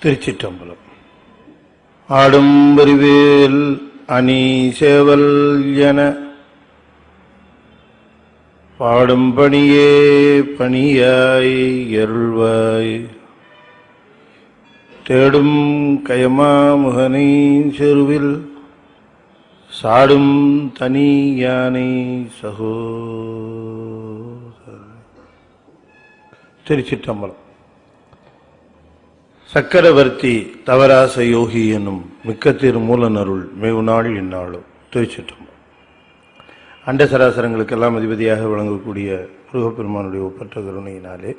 திருச்சிற்றம்பலம். ஆடும்பரிவேல் அணி சேவல் என பாடும் பணியே பணியாய் எருள்வாய். தேடும் கயமா முகனை செருவில் சாடும் தனி யானை சகோ. திருச்சிற்றம்பலம். சக்கரவர்த்தி தவராச யோகி எனும் மிக்க திருமூலனருள் மேவுநாள் இந்நாளும். திருச்சிற்றம்பலம். அண்ட சராசரங்களுக்கெல்லாம் அதிபதியாக விளங்கக்கூடிய முருகப்பெருமானுடைய ஒப்பற்ற கருணையினாலே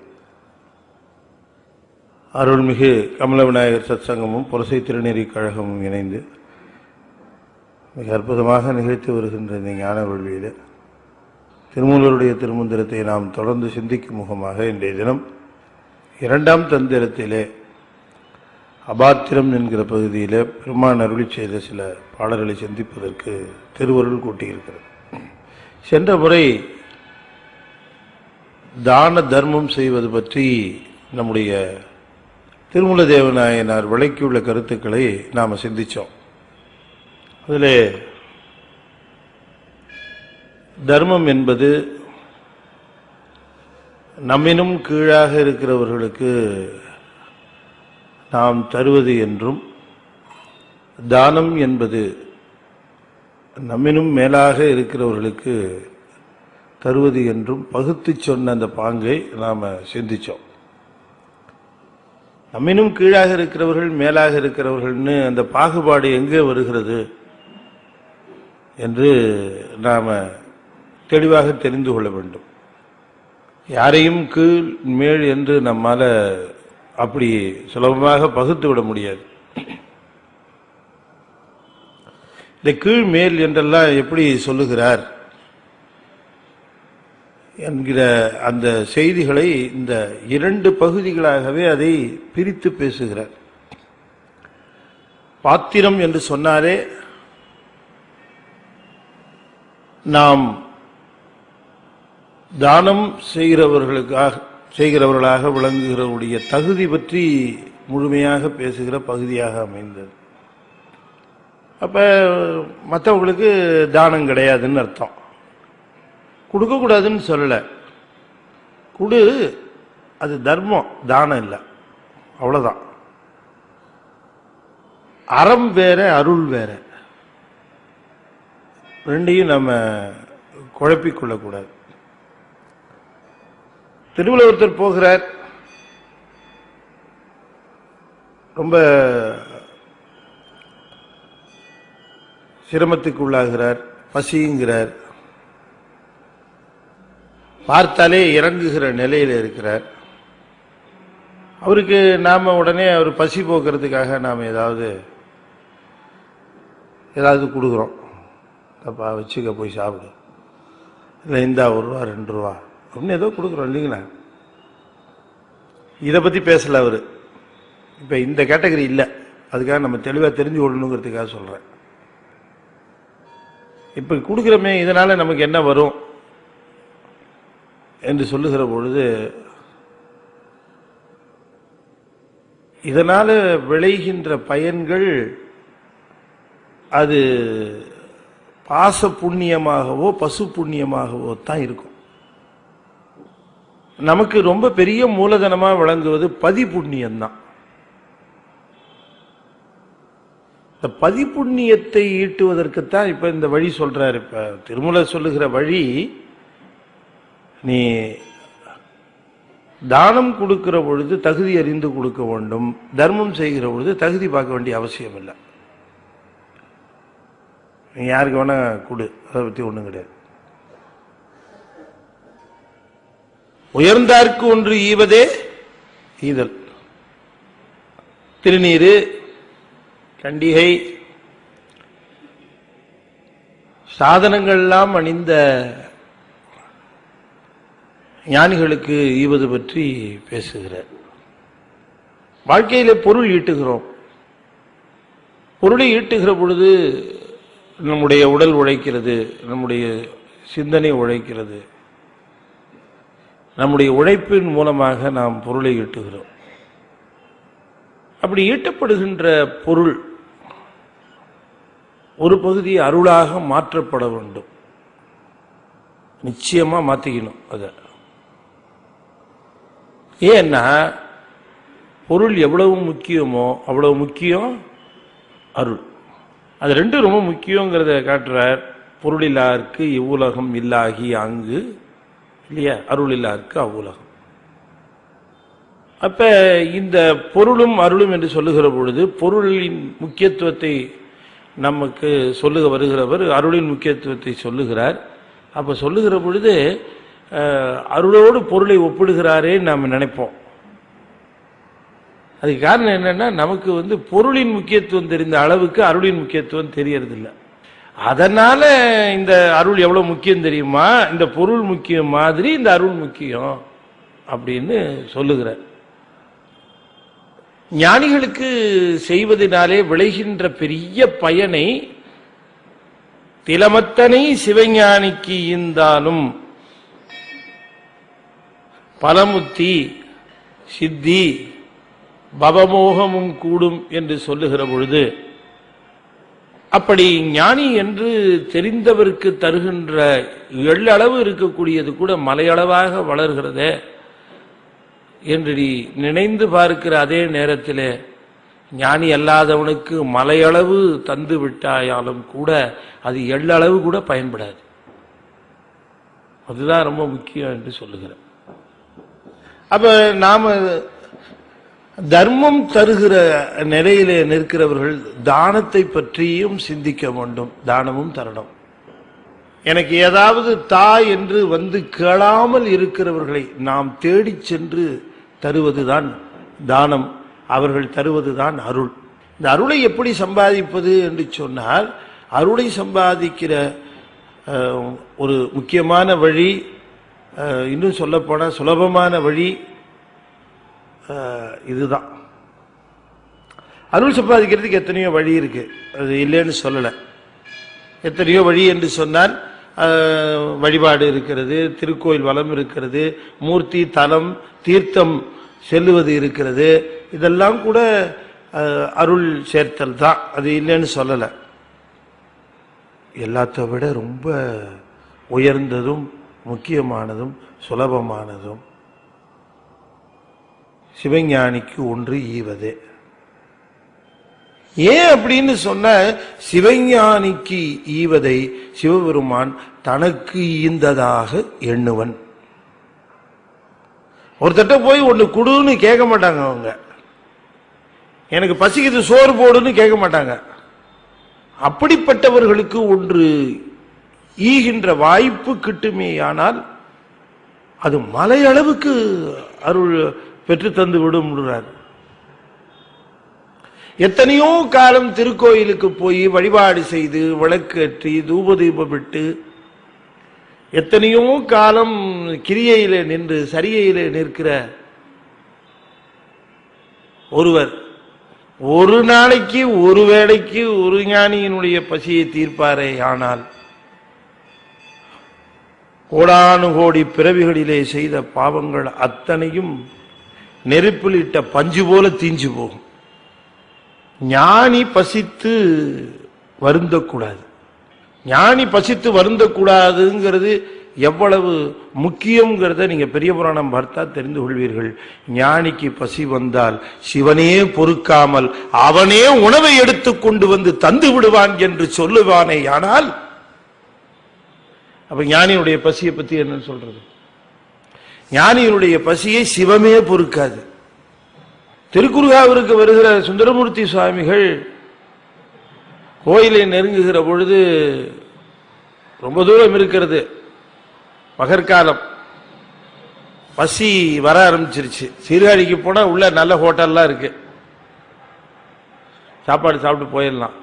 அருள்மிகு கமல விநாயகர் சத்சங்கமும் புரசை திருநெறி கழகமும் இணைந்து மிக அற்புதமாக நிகழ்த்தி வருகின்ற இந்த ஞான வழியில் திருமூலருடைய திருமந்திரத்தை நாம் தொடர்ந்து சிந்திக்கும் முகமாக இன்றைய தினம் இரண்டாம் தந்திரத்திலே அபாத்திரம் என்கிற பகுதியில் பெருமான் அருளி செய்த சில பாடல்களை சிந்திப்பதற்கு திருவருள் கூட்டியிருக்கிறது. சென்ற முறை தான தர்மம் செய்வது பற்றி நம்முடைய திருமூல தேவநாயனார் விளக்கியுள்ள கருத்துக்களை நாம் சிந்தித்தோம். அதில் தர்மம் என்பது நம்மினும் கீழாக இருக்கிறவர்களுக்கு நாம் தருவது என்றும், தானம் என்பது நம்மினும் மேலாக இருக்கிறவர்களுக்கு தருவது என்றும் பகுத்து சொன்ன அந்த பாங்கை நாம் சிந்திச்சோம். நம்மினும் கீழாக இருக்கிறவர்கள் மேலாக இருக்கிறவர்கள்னு அந்த பாகுபாடு எங்கே வருகிறது என்று நாம் தெளிவாக தெரிந்து கொள்ள வேண்டும். யாரையும் கீழ் மேல் என்று நம்மால் அப்படி சுலபமாக பகுத்து விட முடியாது. இந்த கீழ் மேல் என்றெல்லாம் எப்படி சொல்லுகிறார் என்கிற அந்த செய்திகளை இந்த இரண்டு பகுதிகளாகவே அதை பிரித்து பேசுகிறார். பாத்திரம் என்று சொன்னாலே நாம் தானம் செய்கிறவர்களாக விளங்குகிறவருடைய தகுதி பற்றி முழுமையாக பேசுகிற பகுதியாக அமைந்தது. அப்ப மற்றவங்களுக்கு தானம் கிடையாதுன்னு அர்த்தம். கொடுக்கக்கூடாதுன்னு சொல்லலை. கொடு, அது தர்மம், தானம் இல்லை, அவ்வளோதான். அறம் வேற, அருள் வேற. ரெண்டையும் நம்ம குழப்பிக்கொள்ளக்கூடாது. திருவிழா ஒருத்தர் போகிறார், ரொம்ப சிரமத்துக்கு உள்ளாகிறார், பசிங்கிறார், பார்த்தாலே இறங்குகிற நிலையில் இருக்கிறார். அவருக்கு நாம உடனே அவர் பசி போக்குறதுக்காக நாம் ஏதாவது கொடுக்குறோம். தப்பா வச்சுக்க, போய் சாப்பிடு, இல்லை இந்தா 1 ரூபா 2 ரூபா அப்படின்னு ஏதோ கொடுக்குறோம் இல்லைங்களா? இதை பற்றி பேசலை அவர். இப்போ இந்த கேட்டகரி இல்லை, அதுக்காக நம்ம தெளிவாக தெரிஞ்சு கொள்ளணுங்கிறதுக்காக சொல்கிறேன். இப்போ கொடுக்குறோமே, இதனால் நமக்கு என்ன வரும் என்று சொல்லுகிற பொழுது, இதனால் விளைகின்ற பயன்கள் அது பாச புண்ணியமாகவோ பசு புண்ணியமாகவோ தான் இருக்கும். நமக்கு ரொம்ப பெரிய மூலதனமாக விளங்குவது பதி புண்ணியம்தான். இந்த பதி புண்ணியத்தை ஈட்டுவதற்குத்தான் இப்ப இந்த வழி சொல்றாரு. இப்ப திருமூலர் சொல்லுகிற வழி, நீ தானம் கொடுக்கிற பொழுது தகுதி அறிந்து கொடுக்க வேண்டும், தர்மம் செய்கிற பொழுது தகுதி பார்க்க வேண்டிய அவசியம் இல்லை. நீ யாருக்கு வேணா கொடு, அதை பற்றி ஒன்றும் கிடையாது. உயர்ந்தார்க்கு ஒன்று ஈவதே ஈதல். திருநீரு, கண்டிகை, சாதனங்கள்லாம் அணிந்த ஞானிகளுக்கு ஈவது பற்றி பேசுகிறார். வாழ்க்கையிலே பொருள் ஈட்டுகிறோம். பொருளை ஈட்டுகிற பொழுது நம்முடைய உடல் உழைக்கிறது, நம்முடைய சிந்தனை உழைக்கிறது, நம்முடைய உழைப்பின் மூலமாக நாம் பொருளை ஈட்டுகிறோம். அப்படி ஈட்டப்படுகின்ற பொருள் ஒரு பகுதி அருளாக மாற்றப்பட வேண்டும். நிச்சயமா மாத்திக்கணும். அத ஏன்னா பொருள் எவ்வளவு முக்கியமோ அவ்வளவு முக்கியம் அருள். அது ரெண்டும் ரொம்ப முக்கியங்கிறத காட்டுறார். பொருள் இல்லாருக்கு இவ்வுலகம் இல்லாகி அங்கு இல்லையா, அருள் இல்லாருக்கு அவ்வுலகம். அப்ப இந்த பொருளும் அருளும் என்று சொல்லுகிற பொழுது பொருளின் முக்கியத்துவத்தை நமக்கு சொல்லுக வருகிறவர் அருளின் முக்கியத்துவத்தை சொல்லுகிறார். அப்ப சொல்லுகிற பொழுது அருளோடு பொருளை ஒப்பிடுகிறாரே நாம் நினைப்போம். அதுக்கு காரணம் என்னன்னா, நமக்கு பொருளின் முக்கியத்துவம் தெரிந்த அளவுக்கு அருளின் முக்கியத்துவம் தெரியறதில்லை. அதனால இந்த அருள் எவ்வளவு முக்கியம் தெரியுமா, இந்த பொருள் முக்கியம் மாதிரி இந்த அருள் முக்கியம் அப்படின்னு சொல்லுகிறார். ஞானிகளுக்கு செய்வதனாலே விளைகின்ற பெரிய பயனை திலமத்தனை சிவஞானிக்கு ஈந்தாலும் பலமுத்தி சித்தி பவமோகமும் கூடும் என்று சொல்லுகிற பொழுது, அப்படி ஞானி என்று தெரிந்தவருக்கு தருகின்ற எள்ளளவு இருக்கக்கூடியது கூட மலையளவாக வளர்கிறதே என்று நினைந்து பார்க்கிற அதே நேரத்தில் ஞானி அல்லாதவனுக்கு மலையளவு தந்து விட்டாயாலும் கூட அது எள்ளளவு கூட பயன்படாது. அதுதான் ரொம்ப முக்கியம் என்று சொல்லுகிறேன். அப்ப நாம தர்மம் தருகிற நிலையிலே நிற்கிறவர்கள் தானத்தை பற்றியும் சிந்திக்க வேண்டும். தானமும் தரணும். எனக்கு ஏதாவது தாய் என்று கேளாமல் இருக்கிறவர்களை நாம் தேடி சென்று தருவதுதான் தானம். அவர்கள் தருவதுதான் அருள். இந்த அருளை எப்படி சம்பாதிப்பது என்று சொன்னால், அருளை சம்பாதிக்கிற ஒரு முக்கியமான வழி, இன்னும் சொல்லப்போன சுலபமான வழி இதுதான். அருள் சம்பாதிக்கிறதுக்கு எத்தனையோ வழி இருக்கு, அது இல்லைன்னு சொல்லலை. எத்தனையோ வழி என்று சொன்னால் வழிபாடு இருக்கிறது, திருக்கோயில் வலம் இருக்கிறது, மூர்த்தி தலம் தீர்த்தம் செல்லுவது இருக்கிறது. இதெல்லாம் கூட அருள் சேர்த்தல் தான், அது இல்லைன்னு சொல்லலை. எல்லாத்த விட ரொம்ப உயர்ந்ததும் முக்கியமானதும் சுலபமானதும் சிவஞானிக்கு ஒன்று ஈவது. ஏன் அப்படின்னு சொன்ன, சிவஞானிக்கு ஈவதை சிவபெருமான் தனக்கு ஈந்ததாக எண்ணுவன். ஒருத்தட்ட போய் ஒண்ணு குடுன்னு கேட்க மாட்டாங்க. அவங்க எனக்கு பசிக்குது சோறு போடுன்னு கேட்க மாட்டாங்க. அப்படிப்பட்டவர்களுக்கு ஒன்று ஈகின்ற வாய்ப்பு கிட்டுமேயானால் அது மலையளவுக்கு அருள் பெற்று தந்து விடுகிறார். எத்தனையோ காலம் திருக்கோயிலுக்கு போய் வழிபாடு செய்து விளக்கேற்றி தூபதீபமிட்டு எத்தனையோ காலம் கிரியையிலே நின்று சரியிலே நிற்கிற ஒருவர் ஒரு நாளைக்கு ஒரு வேளைக்கு ஒரு ஞானியினுடைய பசியை தீர்ப்பாரே. ஆனால் கோடானு கோடி பிறவிகளிலே செய்த பாவங்கள் அத்தனையும் நெருப்பில் இட்ட பஞ்சு போல தீஞ்சு போகும். ஞானி பசித்து வருந்தக்கூடாது. ஞானி பசித்து வருந்தக்கூடாதுங்கிறது எவ்வளவு முக்கியங்கிறத நீங்க பெரிய புராணம் பார்த்தா தெரிந்து கொள்வீர்கள். ஞானிக்கு பசி வந்தால் சிவனே பொறுக்காமல் அவனே உணவை எடுத்து கொண்டு வந்து தந்து விடுவான் என்று சொல்லுவானே. ஆனால் அப்ப ஞானியுடைய பசியை பத்தி என்ன சொல்றது? ஞானியினுடைய பசியை சிவமே பொறுக்காது. திருக்குறுகாவிற்கு வருகிற சுந்தரமூர்த்தி சுவாமிகள் கோயிலை நெருங்குகிற பொழுது ரொம்ப தூரம் இருக்கிறது, பகற்காலம், பசி வர ஆரம்பிச்சிருச்சு. சீர்காழிக்கு போனா உள்ள நல்ல ஹோட்டல்லாம் இருக்கு, சாப்பாடு சாப்பிட்டு போயிடலாம்.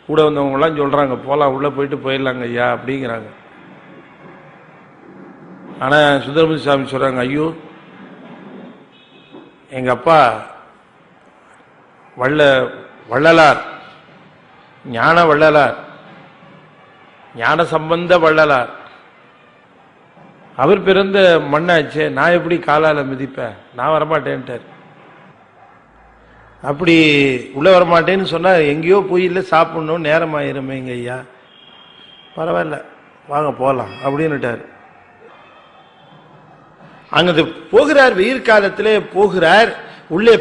கூட வந்தவங்க எல்லாம் சொல்றாங்க போலாம், உள்ள போயிட்டு போயிடலாங்க ஐயா அப்படிங்கிறாங்க. ஆனா சுந்தரமூர்த்தி சுவாமி சொல்றாங்க, ஐயோ எங்க அப்பா வள்ளலார், ஞான வள்ளலார், ஞான சம்பந்த வள்ளலார், அவர் பிறந்த மண்ணாச்சே, நான் எப்படி காலால மிதிப்பேன், நான் வரமாட்டேன்ட்டார். அப்படி உள்ள வரமாட்டேன்னு சொன்னா எங்கேயோ போய் இல்லை சாப்பிடணும் நேரம் ஆயிருமேங்க ஐயா. பரவாயில்ல வாங்க போகலாம் அப்படின்னுட்டார். அங்க போகிறார், வெயில் காலத்திலே போகிறார். உள்ளே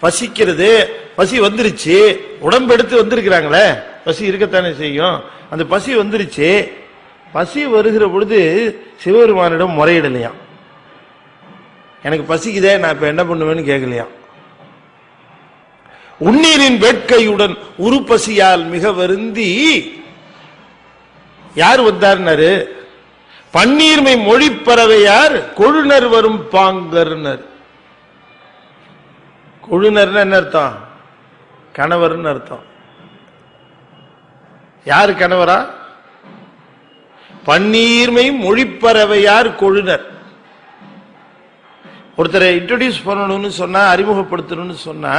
பசிக்கிறது, பசி வந்துருச்சு. உடம்பு எடுத்து வந்திருக்கிறாங்களே, பசி இருக்கத்தானே செய்யும். அந்த பசி வந்துருச்சு. பசி வருகிற பொழுது சிவபெருமானிடம் முறையிடலையாம். எனக்கு பசிக்குதே, நான் இப்ப என்ன பண்ணுவேன்னு கேட்கலையாம். உண்ணீரின் வேட்கையுடன் உரு பசியால் மிக வருந்தி யார் வந்தார்னாரு? பன்னீர்மை மொழி பறவையார் கொழுனர் வரும் பாங்கர்னர். கொழுனர் என்ன அர்த்தம்? கணவர்னு அர்த்தம். யாரு கணவரா? பன்னீர்மை மொழிப்பறவையார் கொழுனர். ஒருத்தரை இன்ட்ரோடியூஸ் பண்ணணும்னு சொன்னா, அறிமுகப்படுத்தணும்னு சொன்னா,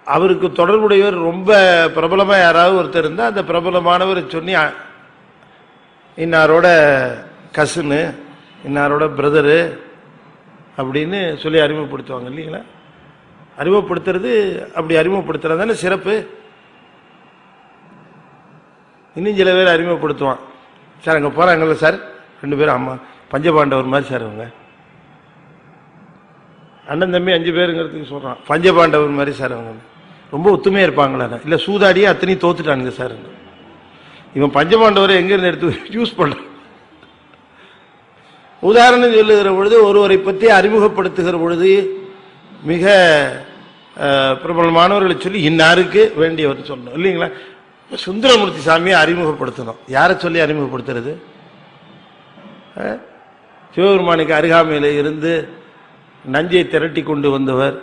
அவருக்கு தொடர்புடையவர் ரொம்ப பிரபலமா யாராவது ஒருத்தர் இருந்தா அந்த பிரபலமானவர் சொல்லி இன்னாரோட கசினு, இன்னாரோட பிரதரு அப்படின்னு சொல்லி அறிமுகப்படுத்துவாங்க இல்லைங்களா? அறிமுகப்படுத்துறது, அப்படி அறிமுகப்படுத்துறது தானே சிறப்பு. இன்னும் சில பேர் அறிமுகப்படுத்துவான். சார் அங்கே போறாங்கல்ல சார், 2 பேரும் அம்மா பஞ்சபாண்டவர் மாதிரி சார், அவங்க அண்ணன் தம்பி 5 பேருங்கிறதுக்கு சொல்றான். பஞ்சபாண்டவர் மாதிரி சார், அவங்க ரொம்ப ஒத்துமையா இருப்பாங்களா? இல்லை சூதாடியே அத்தனையும் தோத்துட்டானுங்க சார். இவன் பஞ்சபாண்டவரை எங்க இருந்து எடுத்து யூஸ் பண்ற? உதாரணம் சொல்லுகிற பொழுது, ஒருவரை பற்றி அறிமுகப்படுத்துகிற பொழுது மிக பிரபலமானவர்களை சொல்லி இன்னாருக்கு வேண்டியவர் சொல்லணும் இல்லைங்களா? சுந்தரமூர்த்தி சாமியை அறிமுகப்படுத்தணும். யாரை சொல்லி அறிமுகப்படுத்துறது? சிவபெருமானுக்கு அருகாமையில இருந்து நஞ்சை திரட்டி கொண்டு வந்தவர்,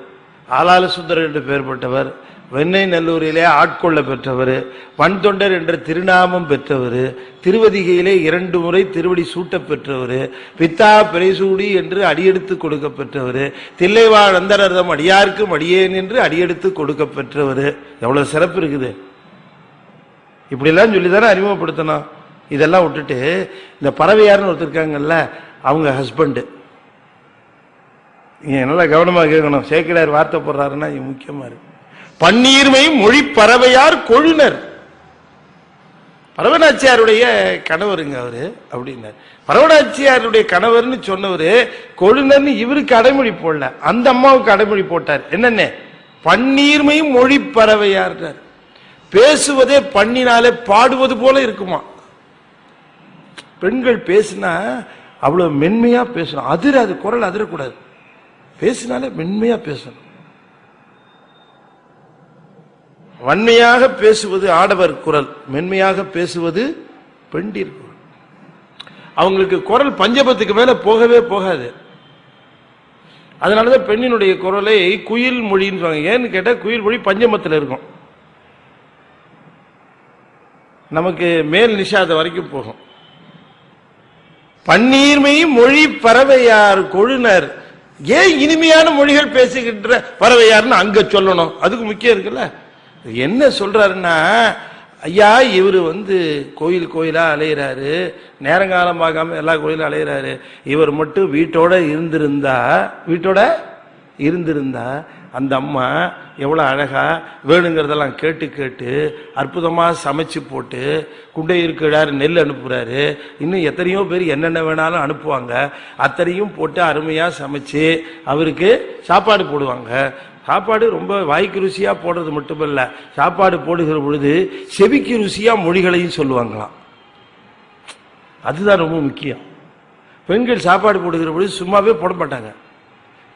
ஆளாள சுந்தரர் என்று பெயர்பட்டவர், வெண்ணை நல்லூரிலே ஆட்கொள்ள பெற்றவர், வன்தொண்டர் என்ற திருநாமம் பெற்றவர், திருவதிகையிலே 2 முறை திருவடி சூட்ட பெற்றவர், பித்தா பிறைசூடி என்று அடியெடுத்து கொடுக்க பெற்றவர், தில்லைவாழ் அந்தரர்தம் அடியார்க்கும் அடியேன் என்று அடியெடுத்து கொடுக்க பெற்றவர். எவ்வளவு சிறப்பு இருக்குது! இப்படிலாம் சொல்லிதானே அறிமுகப்படுத்தணும். இதெல்லாம் விட்டுட்டு இந்த பறவையார்னு ஒருத்தர் இருக்காங்கல்ல, அவங்க ஹஸ்பண்ட். நீங்க நல்லா கவனமா கேட்கணும். சேக்கிழார் வார்த்தை போடுறாருன்னா இது முக்கியமா இருக்கு. பன்னீர்மை மொழி பறவையார் கொழுனர். பரவனாச்சியாருடைய கணவருங்க அவரு அப்படின்னாரு. பரவனாச்சியாருடைய கணவர்னு சொன்னவரு கொழுனர்னு இவருக்கு அடைமொழி போடல, அந்த அம்மாவுக்கு அடைமொழி போட்டார். என்னன்னு? பன்னீர்மை மொழி பறவையார். பேசுவதே பண்ணினாலே பாடுவது போல இருக்குமா. பெண்கள் பேசினா அவ்வளவு மென்மையா பேசணும். அது குரல் அதிரக்கூடாது. பேசினாலே மென்மையா பேசணும். வன்மையாக பேசுவது ஆடவர் குரல், மென்மையாக பேசுவது பெண்டிர் குரல். அவங்களுக்கு குரல் பஞ்சபத்துக்கு மேல போகவே போகாது. அதனாலதான் பெண்ணினுடைய குரலை குயில் மொழின்னு சொல்லுவாங்க. ஏன்னு கேட்டா குயில் மொழி பஞ்சமத்தில் இருக்கும். நமக்கு மேல் நிஷாத வரைக்கும் போகும். பன்னீர்மை மொழி பறவையார் கொழுனர். ஏன் இனிமையான மொழிகள் பேசுகின்ற பறவையார்னு அங்க சொல்லணும்? அதுக்கு முக்கியம் இருக்குல்ல. என்ன சொல்றாருன்னா, ஐயா இவரு கோயிலா அலையிறாரு, நேரங்காலம் பார்க்காம எல்லா கோயிலும் அலையிறாரு. இவர் மட்டும் வீட்டோட இருந்திருந்தா அந்த அம்மா எவ்வளவு அழகா வேணுங்கிறதெல்லாம் கேட்டு கேட்டு அற்புதமா சமைச்சு போட்டு குண்டையிருக்கிறார், நெல் அனுப்புறாரு, இன்னும் எத்தனையோ பேர் என்னென்ன வேணாலும் அனுப்புவாங்க. அத்தனையும் போட்டு அருமையா சமைச்சு அவருக்கு சாப்பாடு போடுவாங்க. சாப்பாடு ரொம்ப வாய்க்கு ருசியா போடுறது மட்டுமல்ல, சாப்பாடு போடுகிற பொழுது செவிக்கு ருசியா மொழிகளையும் சொல்லுவாங்களாம். அதுதான் ரொம்ப முக்கியம். பெண்கள் சாப்பாடு போடுகிற பொழுது சும்மாவே போட மாட்டாங்க.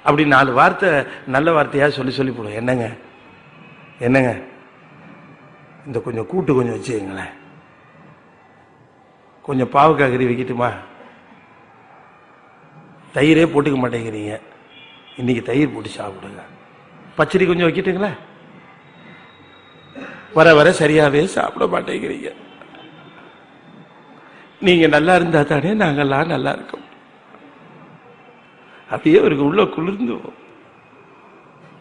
அப்படி 4 வார்த்தை நல்ல வார்த்தையா சொல்லி போடுவோம். என்னங்க இந்த கொஞ்சம் கூட்டு கொஞ்சம் வச்சுங்களேன், கொஞ்சம் பாவக்காய் கறி வைக்கட்டுமா, தயிரே போட்டுக்க மாட்டேங்கிறீங்க, இன்னைக்கு தயிர் போட்டு சாப்பிடுங்க, பச்சடி கொஞ்சம் வைக்கட்டுங்களா, வர சரியாவே சாப்பிட மாட்டேங்கிறீங்க, நீங்க நல்லா இருந்தா தானே நாங்கெல்லாம் நல்லா இருக்கோம். அப்படியே அவருக்கு உள்ள குளிர்ந்து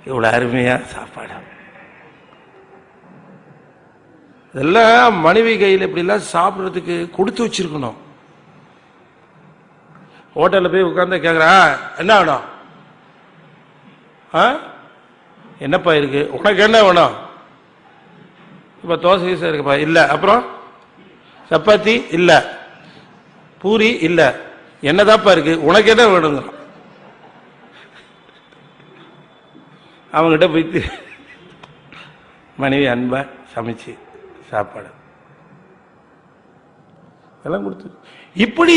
இவ்வளவு அருமையா சாப்பாடு. இதெல்லாம் மனைவி கையில் இப்படிலாம் சாப்பிட்றதுக்கு கொடுத்து வச்சிருக்கணும். ஹோட்டலில் போய் உட்கார்ந்து கேட்குறா என்ன வேணும், என்னப்பா இருக்கு, உனக்கு என்ன வேணும்? இப்ப தோசை கீசை இருக்குப்பா, இல்ல. அப்புறம் சப்பாத்தி இல்ல, பூரி இல்ல, என்னதாப்பா இருக்கு, உனக்கு என்ன வேணுங்க? அவங்ககிட்ட போயிட்டு மனைவி அன்பா சமைச்சு சாப்பாடு எல்லாம் கொடுத்து, இப்படி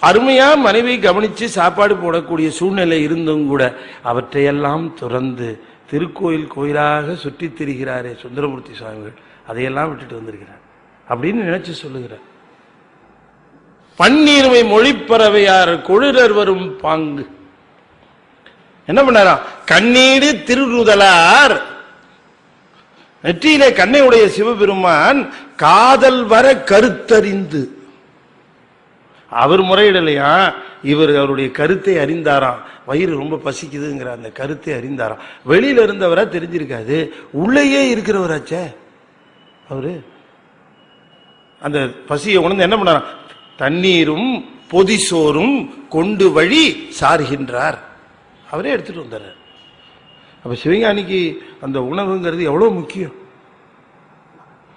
அருமையா மனைவி கவனிச்சு சாப்பாடு போடக்கூடிய சூழ்நிலை இருந்தும் கூட அவற்றையெல்லாம் துறந்து திருக்கோயில் கோயிலாக சுற்றி திரிகிறாரே சுந்தரமூர்த்தி சுவாமிகள், அதையெல்லாம் விட்டுட்டு வந்திருக்கிறார் அப்படின்னு நினைச்சு சொல்லுகிறார். பன்னீர்மை மொழிப்பறவையார் கொழுரர் வரும் பாங்கு என்ன பண்ணாரா? கண்ணீடு திருநுதலார், நெற்றியிலே கண்ணை உடைய சிவபெருமான் காதல் வர கருத்தறிந்து, அவர் முறையிடலையா, இவர் அவருடைய கருத்தை அறிந்தாராம். வயிறு ரொம்ப பசிக்குதுங்கிற அந்த கருத்தை அறிந்தாராம். வெளியில இருந்தவரா தெரிஞ்சிருக்காது, உள்ளேயே இருக்கிறவராச்சே அவரு. அந்த பசியை உணர்ந்து என்ன பண்ணாராம்? தண்ணீரும் பொதிசோறும் கொண்டு வழி சார்கின்றார், அவரே எடுத்துட்டு வந்தார். அப்ப சிவஞானிக்கு அந்த உணவுங்கிறது எவ்வளவு முக்கியம்.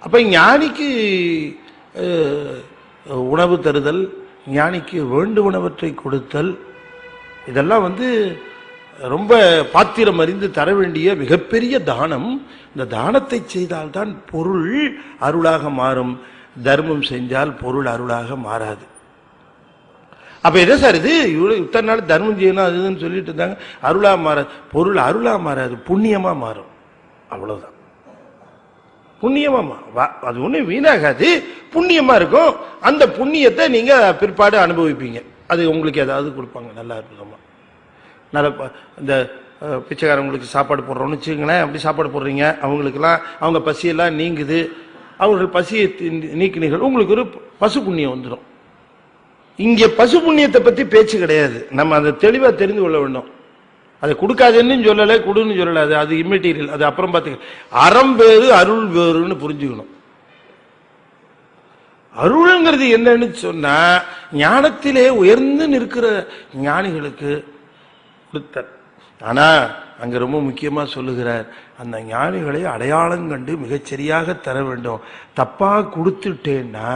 அப்ப ஞானிக்கு உணவு தருதல், ஞானிக்கு வேண்டுவனவற்றை கொடுத்தல், இதெல்லாம் ரொம்ப பாத்திரம் அறிந்து தர வேண்டிய மிகப்பெரிய தானம். இந்த தானத்தை செய்தால்தான் பொருள் அருளாக மாறும். தர்மம் செஞ்சால் பொருள் அருளாக மாறாது. அப்ப என்ன சார் இது, இத்தனை நாள் தர்மம் செய்யணும் அதுன்னு சொல்லிட்டு இருந்தாங்க, அருளா மாறாது. பொருள் அருளா மாறாது, புண்ணியமா மாறும், அவ்வளவுதான். புண்ணியமா அது ஒண்ணு வீணாகாது, புண்ணியமா இருக்கும். அந்த புண்ணியத்தை நீங்க பிற்பாடு அனுபவிப்பீங்க. அது உங்களுக்கு ஏதாவது கொடுப்பாங்க, நல்லா இருக்குமா. நல்ல இந்த பிச்சைக்காரங்களுக்கு சாப்பாடு போடுறோம்னு வச்சுக்கங்களேன், அப்படி சாப்பாடு போடுறீங்க, அவங்களுக்கெல்லாம் அவங்க பசியெல்லாம் நீங்குது, அவர்கள் பசியை நீக்கினீர்கள், உங்களுக்கு ஒரு பசு புண்ணியம் வந்துடும். இங்க பசு புண்ணியத்தை பத்தி பேச்சு கிடையாது, நம்ம அதை தெளிவா தெரிந்து கொள்ள வேண்டும். அதை கொடுக்காதுன்னு சொல்லலை, கொடுன்னு சொல்லல, அது இம்மெட்டீரியல், அது அப்புறம் பார்த்துக்க. அறம் வேறு அருள் வேறுன்னு புரிஞ்சுக்கணும். அருள்ங்கிறது என்னன்னு சொன்னா ஞானத்திலே உயர்ந்து நிற்கிற ஞானிகளுக்கு கொடுத்தார். ஆனா அங்க ரொம்ப முக்கியமா சொல்லுகிறார், அந்த ஞானிகளை அடையாளம் கண்டு மிகச்சரியாக தர வேண்டும். தப்பா கொடுத்துட்டேன்னா,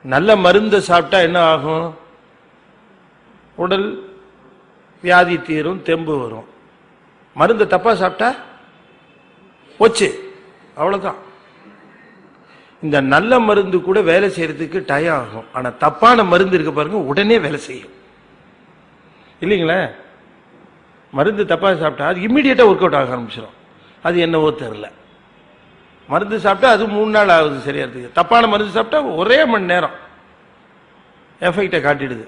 நல்ல மருந்தை சாப்பிட்டா என்ன ஆகும்? உடல் வியாதி தீரும், தெம்பு வரும். மருந்து தப்பா சாப்பிட்டா போச்சு, அவ்வளவுதான். இந்த நல்ல மருந்து கூட வேலை செய்யறதுக்கு டயம் ஆகும். ஆனா தப்பான மருந்து இருக்க பாருங்க, உடனே வேலை செய்யும், இல்லைங்களே. மருந்து தப்பா சாப்பிட்டா அது இம்மிடியேட்டா ஒர்க் அவுட் ஆக ஆரம்பிச்சிடும். அது என்னவோ தெரியல. மருந்து சாப்பிட்டா அது 3 நாள் ஆகுது சரியாறதுக்கு. தப்பான மருந்து சாப்பிட்டா ஒரே மணி நேரம் எஃபெக்டை காட்டிடுது.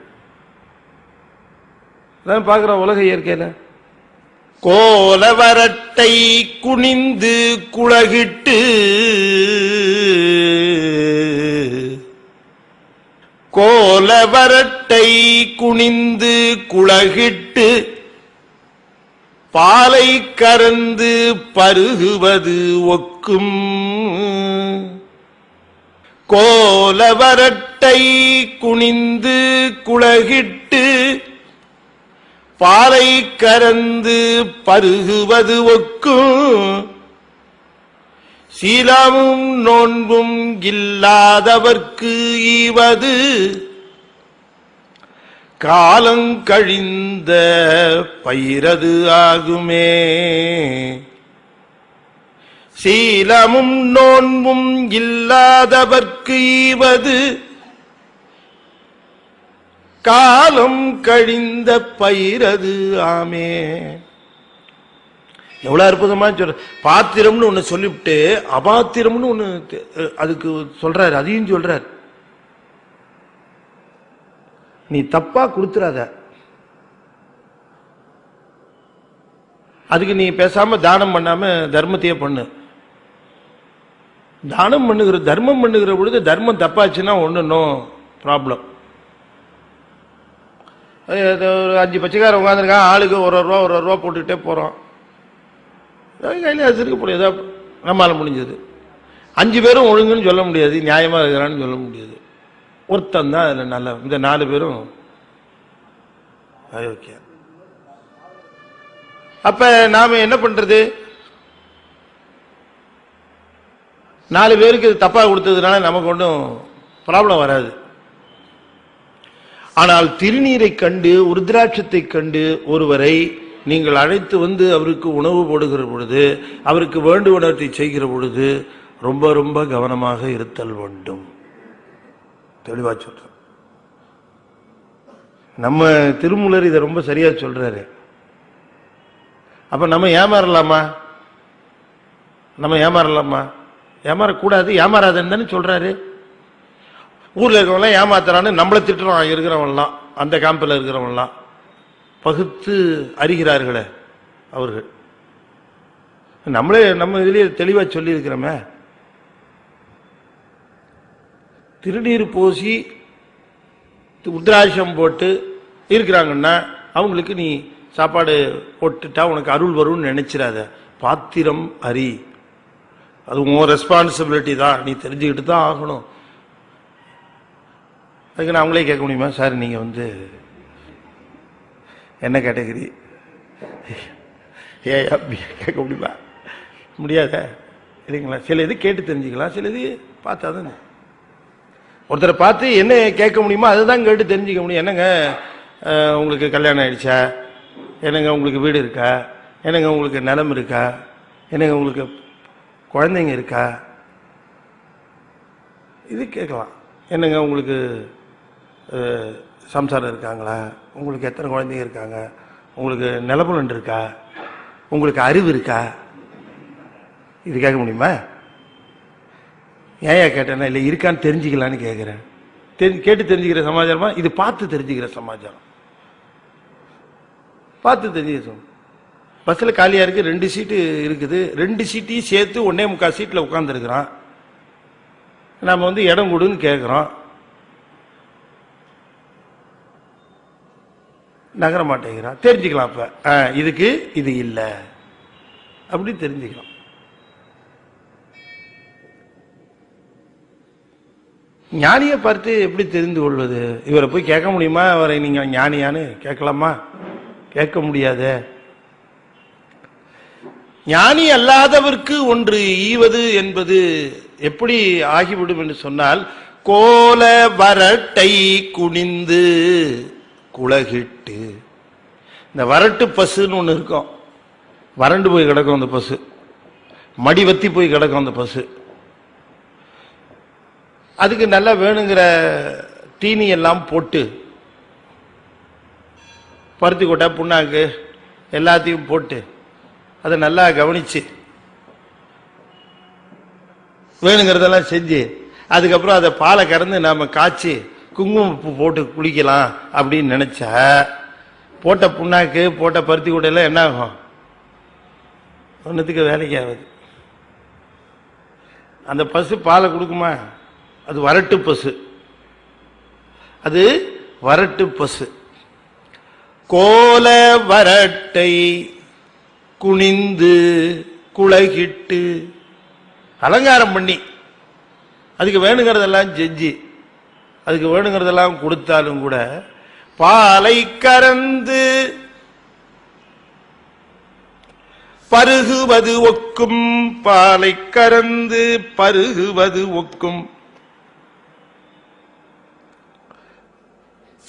அதான் பார்க்கிறோம் உலக இயற்கையில. கோலவரட்டை குனிந்து குளகிட்டு, கோலவரட்டை குனிந்து குளகிட்டு பாலை கறந்து பருகுவது ஒக்கும். கோலவரட்டை குனிந்து குளகிட்டு பாலை கறந்து பருகுவது ஒக்கும். சீலமும் நோன்பும் இல்லாதவர்க்கு ஈவது காலங்கழிந்த பயிரது ஆகுமே. சீலமும் நோன்பும் இல்லாதவர்க்கு ஈவது காலம் கழிந்த பயிரது ஆமே. எவ்வளவு அற்புதமா சொல்ற. பாத்திரம்னு ஒண்ணு சொல்லிவிட்டு அபாத்திரம்னு ஒண்ணு அதுக்கு சொல்றாரு, அதையும் சொல்றாரு. நீ தப்பா கொடுத்துறாத, அதுக்கு நீ பேசாம தானம் பண்ணாம தர்மத்தையே பண்ணு. தானம் பண்ணுகிற தர்மம் பண்ணுகிற பொழுது தர்மம் தப்பாச்சுன்னா ஒண்ணு ப்ராப்ளம். 5 பச்சைக்காரன் உட்காந்துருக்கான், ஆளுக்கு 1 ரூபா போட்டுக்கிட்டே போறோம். கையில வச்சிருக்க முடியாது, நம்மளால முடிஞ்சது. 5 பேரும் ஒழுங்குன்னு சொல்ல முடியாது, நியாயமா இருக்கிறான்னு சொல்ல முடியாது. ஒருத்தன் தான் அதுல நல்ல. இந்த 4 பேரும் அயோக்கியா. அப்ப நாம என்ன பண்றது? 4 பேருக்கு தப்பா கொடுத்ததுனால நமக்கு ஒன்றும் ப்ராப்ளம் வராது. ஆனால் திருநீரை கண்டு உருத்ராட்சத்தை கண்டு ஒருவரை நீங்கள் அழைத்து வந்து அவருக்கு உணவு போடுகிற பொழுது, அவருக்கு வேண்டுவனவற்றை செய்கிற பொழுது ரொம்ப ரொம்ப கவனமாக இருத்தல் வேண்டும். தெளிவா சொல்ற. நம்ம திருமூலர் இதை ரொம்ப சரியா சொல்றாரு. அப்ப நம்ம ஏமாறலாமா? நம்ம ஏமாறலாமா? ஏமாறக்கூடாது. ஏமாறாதுன்னு தானே சொல்றாரு. ஊர்ல இருக்கிறவங்களாம் ஏமாத்துறான்னு நம்மளை திட்டுறான் இருக்கிறவன்லாம், அந்த கேம்பில் இருக்கிறவன்லாம் பகுத்து அறிகிறார்களே அவர்கள். நம்மளே நம்ம இதுலயே தெளிவா சொல்லி இருக்கிறோமே. திருநீர் பூசி உத்ராட்சம் போட்டு இருக்கிறாங்கன்னா அவங்களுக்கு நீ சாப்பாடு போட்டுட்டா உனக்கு அருள் வரும்னு நினைச்சிடாத. பாத்திரம் அறி, அது உன் ரெஸ்பான்சிபிலிட்டி தான், நீ தெரிஞ்சுக்கிட்டு தான் ஆகணும். அதுக்கு நான் அவங்களே கேட்க முடியுமா? சார் நீங்க வந்து என்ன கேட்டகரி ஏ அப்படி கேட்க முடியுமா? முடியாத இல்லைங்களா? சில இது கேட்டு தெரிஞ்சுக்கலாம், சில இது பார்த்தா தானே. ஒருத்தரை பார்த்து என்ன கேட்க முடியுமோ அதுதான் கேட்டு தெரிஞ்சுக்க முடியும். என்னங்க உங்களுக்கு கல்யாணம் ஆயிடுச்சா? என்னங்க உங்களுக்கு வீடு இருக்கா? என்னங்க உங்களுக்கு நிலம் இருக்கா? என்னங்க உங்களுக்கு குழந்தைங்க இருக்கா? இது கேட்கலாம். என்னங்க உங்களுக்கு சம்சாரம் இருக்காங்களா? உங்களுக்கு எத்தனை குழந்தைங்க இருக்காங்க? உங்களுக்கு நிலப்புலன் இருக்கா? உங்களுக்கு அறிவு இருக்கா? இது கேட்க முடியுமா? ஏன் கேட்டேன்னா இல்லை இருக்கான்னு தெரிஞ்சுக்கலான்னு கேட்குறேன். கேட்டு தெரிஞ்சுக்கிற சமாச்சாரமா? இது பார்த்து தெரிஞ்சுக்கிற சமாச்சாரம். பார்த்து தெரிஞ்சுக்க. பஸ்ஸில் காலியாக இருக்குது, 2 சீட்டு இருக்குது, 2 சீட்டையும் சேர்த்து 1.25 சீட்டில் உட்காந்துருக்குறான். நாம் வந்து இடம் கொடுன்னு கேட்குறோம், நகர மாட்டேங்கிறான். தெரிஞ்சுக்கலாம். அப்போ இதுக்கு இது இல்லை அப்படி தெரிஞ்சுக்கலாம். ஞானியை பார்த்து எப்படி தெரிந்து கொள்வது? இவரை போய் கேட்க முடியுமா? அவரை நீங்க ஞானியான்னு கேட்கலாமா? கேட்க முடியாது. ஞானி அல்லாதவர்க்கு ஒன்று ஈவது என்பது எப்படி ஆகிவிடும் என்று சொன்னால், கோல வரட்டை குனிந்து குலகிட்டு. இந்த வரட்டு பசுன்னு ஒன்று இருக்கும், வறண்டு போய் கிடக்கும் அந்த பசு, மடி வத்தி போய் கிடக்கும் அந்த பசு. அதுக்கு நல்லா வேணுங்கிற தீனி எல்லாம் போட்டு, பருத்தி கொட்டை புண்ணாக்கு எல்லாத்தையும் போட்டு அதை நல்லா கவனிச்சு வேணுங்கிறதெல்லாம் செஞ்சு அதுக்கப்புறம் அதை பாலை கறந்து நாம காய்ச்சி குங்குமப்பூ போட்டு குளிக்கலாம் அப்படின்னு நினைச்சா, போட்ட புண்ணாக்கு போட்ட பருத்தி கொட்டையெல்லாம் என்ன ஆகும்? ஒன்றுத்துக்கு வேலைக்கு ஆகுது. அந்த பசு பாலை கொடுக்குமா? அது வரட்டு பசு. அது வரட்டு பசு. கோல வரட்டை குனிந்து குலகிட்டு அலங்காரம் பண்ணி அதுக்கு வேணுங்கிறதெல்லாம் செஞ்சு அதுக்கு வேணுங்கிறதெல்லாம் கொடுத்தாலும் கூட பாலை கறந்து பருகுவது ஒக்கும், பாலை கறந்து பருகுவது ஒக்கும்.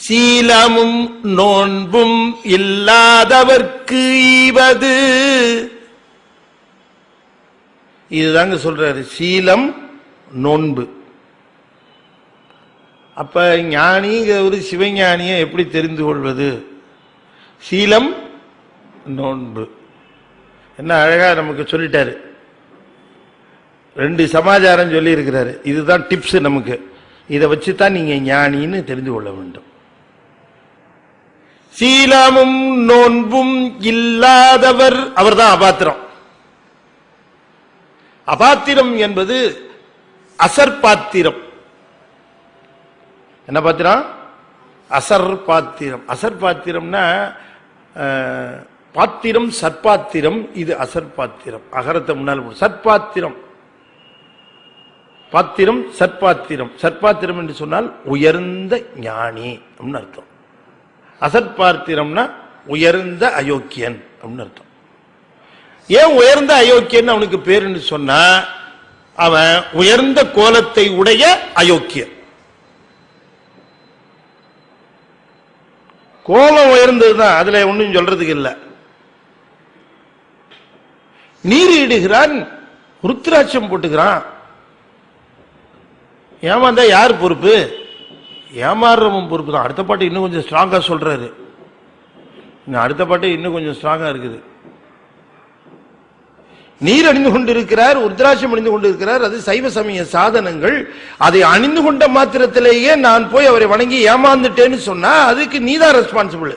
சீலமும் நோன்பும் இல்லாதவர்க்கு ஈவது. இதுதாங்க சொல்றாரு, சீலம் நோன்பு. அப்ப ஞானிங்கிற ஒரு சிவஞானியை எப்படி தெரிந்து கொள்வது? சீலம் நோன்பு. என்ன அழகா நமக்கு சொல்லிட்டாரு. 2 சமாச்சாரம் சொல்லி இருக்கிறாரு. இதுதான் டிப்ஸ் நமக்கு. இதை வச்சுதான் நீங்க ஞானின்னு தெரிந்து கொள்ள வேண்டும். சீலமும் நோன்பும் இல்லாதவர் அவர்தான் அபாத்திரம். அபாத்திரம் என்பது அசர்பாத்திரம். என்ன பாத்திரம்? அசர்பாத்திரம். அசர்பாத்திரம்னா பாத்திரம் சற்பாத்திரம், இது அசர்பாத்திரம். அகரத்தை முன்னால் சற்பாத்திரம். பாத்திரம் சற்பாத்திரம். சற்பாத்திரம் என்று சொன்னால் உயர்ந்த ஞானி அப்படின்னு அர்த்தம். அசற்பாத்திரம்னா உயர்ந்த அயோக்கியன் அப்படின்னு அர்த்தம். ஏன் உயர்ந்த அயோக்கியன்னு அவனுக்கு பேருன்னு சொன்னா, அவன் உயர்ந்த கோலத்தை உடைய அயோக்கியன். கோலம் உயர்ந்ததுதான், அதுல ஒன்னும் சொல்றதுக்கு இல்ல. நீர் இடுகிறான், ருத்ராட்சம் போட்டுக்கிறான். ஏமாந்தா யார் பொறுப்பு? ஏமாறுறவன் பொறுப்பு தான். அடுத்த பாட்டு இன்னும் கொஞ்சம் ஸ்ட்ராங்கா சொல்றாரு. அடுத்த பாட்டு இன்னும் கொஞ்சம் ஸ்ட்ராங்கா இருக்குது. நீர் அணிந்து கொண்டிருக்கிறார், ருத்ராட்சம் அணிந்து கொண்டிருக்கிறார், அது சைவ சமய சாதனங்கள். அதை அணிந்து கொண்ட மாத்திரத்திலேயே நான் போய் அவரை வணங்கி ஏமாந்துட்டேன்னு சொன்னா அதுக்கு நீதான் ரெஸ்பான்சிபிள்.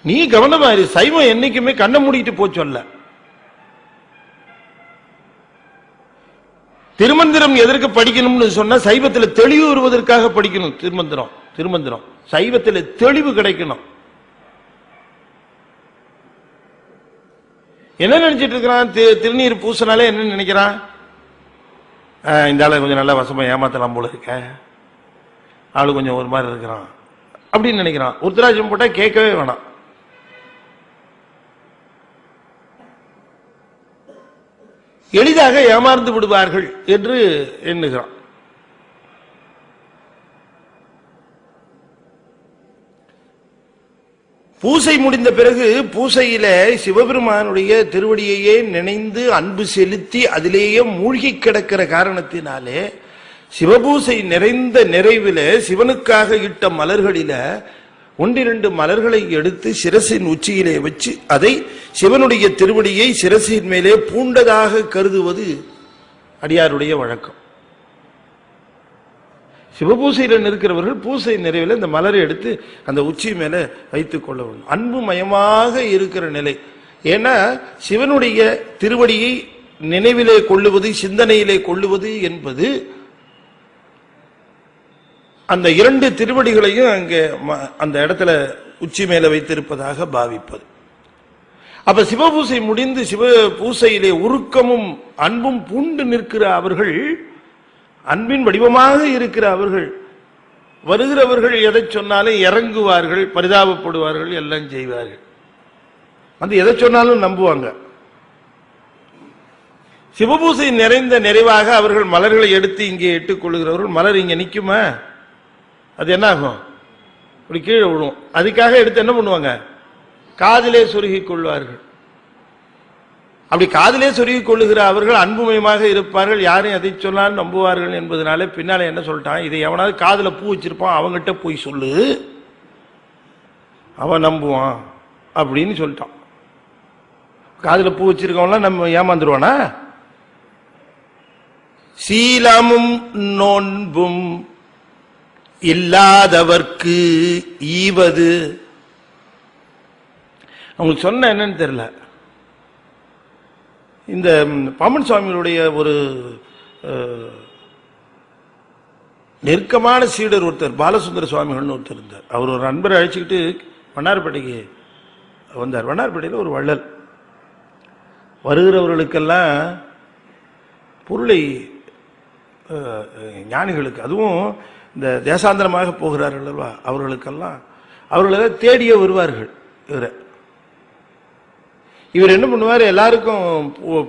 நீ கவனமா இரு. சைவம் என்னைக்குமே கண்ணை மூடிட்டு போச்சொல்ல. திருமந்திரம் எதற்கு படிக்கணும்னு சொன்னா, சைவத்தில் தெளிவு வருவதற்காக படிக்கணும். திருமந்திரம் சைவத்தில் தெளிவு கிடைக்கணும். என்ன நினைச்சிட்டு இருக்கிறான்? திருநீர் பூசினாலே என்ன நினைக்கிறான்? இந்த ஆளு கொஞ்சம் நல்லா வசமா ஏமாத்தலாம் போல இருக்க, ஆளு கொஞ்சம் ஒரு மாதிரி இருக்கிறான் அப்படின்னு நினைக்கிறான். ருத்ராட்சம் போட்டா கேட்கவே வேணாம். எளிதாக ஏமாந்து விடுவார்கள் என்று எண்ணுகிறான். பூசை முடிந்த பிறகு பூசையில சிவபெருமானுடைய திருவடியையே நினைந்து அன்பு செலுத்தி அதிலேயே மூழ்கி கிடக்கிற காரணத்தினாலே சிவபூசை நிறைந்த நிறைவில சிவனுக்காக இட்ட மலர்களில ஒன்றிரண்டு மலர்களை எடுத்து சிரசின் உச்சியிலே வச்சு அதை சிவனுடைய திருவடியை சிரசின் மேலே பூண்டதாக கருதுவது அடியாருடைய வழக்கம். சிவபூசையில் இருக்கிறவர்கள் பூசை நிறைவில் இந்த மலரை எடுத்து அந்த உச்சி மேல வைத்துக் கொள்ள வேண்டும். அன்பு மயமாக இருக்கிற நிலை. ஏன்னா சிவனுடைய திருவடியை நினைவிலே கொள்ளுவது, சிந்தனையிலே கொள்ளுவது என்பது அந்த இரண்டு திருவடிகளையும் அங்கே அந்த இடத்துல உச்சி மேல வைத்திருப்பதாக பாவிப்பது. அப்ப சிவபூசை முடிந்து சிவ பூசையிலே உருக்கமும் அன்பும் பூண்டு நிற்கிற அவர்கள், அன்பின் வடிவமாக இருக்கிற அவர்கள், வருகிறவர்கள் எதை சொன்னாலும் இறங்குவார்கள், பரிதாபப்படுவார்கள், எல்லாம் செய்வார்கள். வந்து எதை சொன்னாலும் நம்புவாங்க. சிவபூசை நிறைந்த நிறைவாக அவர்கள் மலர்களை எடுத்து இங்கே இட்டுக் கொள்ளுகிறவர்கள். மலர் இங்க நிக்குமா? அது என்ன ஆகும்? இப்படி கீழே விழும். அதுக்காக எடுத்து என்ன பண்ணுவாங்க? காதிலே சொருகிக் கொள்வார்கள். அப்படி காதிலே சொருகிக் கொள்ளுகிற அவர்கள் அன்புமயமாக இருப்பார்கள். யாரும் எதை சொன்னாலும் நம்புவார்கள் என்பதனால பின்னால என்ன சொல்லிட்டான்? இதை எவனாவது காதுல பூ வச்சிருப்பான், அவங்கிட்ட போய் சொல்லு, அவன் நம்புவான் அப்படின்னு சொல்லிட்டான். காதுல பூ வச்சிருக்கவன்லாம் நம்ம ஏமாந்துருவானா? சீலமும் நோன்பும் இல்லாதவர்க்கு ஈவது. அவங்களுக்கு சொன்ன என்னன்னு தெரியல. இந்த பாமன் சுவாமிகளுடைய ஒரு நெருக்கமான சீடர் ஒருத்தர், பாலசுந்தர சுவாமிகள்னு ஒருத்தர் இருந்தார். அவர் ஒரு நண்பரை அழைச்சிக்கிட்டு வண்ணாரப்பேட்டைக்கு வந்தார். வண்ணாரப்பேட்டையில் ஒரு வள்ளல் வருகிறவர்களுக்கெல்லாம் பொருளை, ஞானிகளுக்கு, அதுவும் இந்த தேசாந்திரமாக போகிறார்கள் அல்லவா, அவர்களுக்கெல்லாம் அவர்களை தேடியே வருவார்கள். இவர் என்ன பண்ணுவார்? எல்லாருக்கும்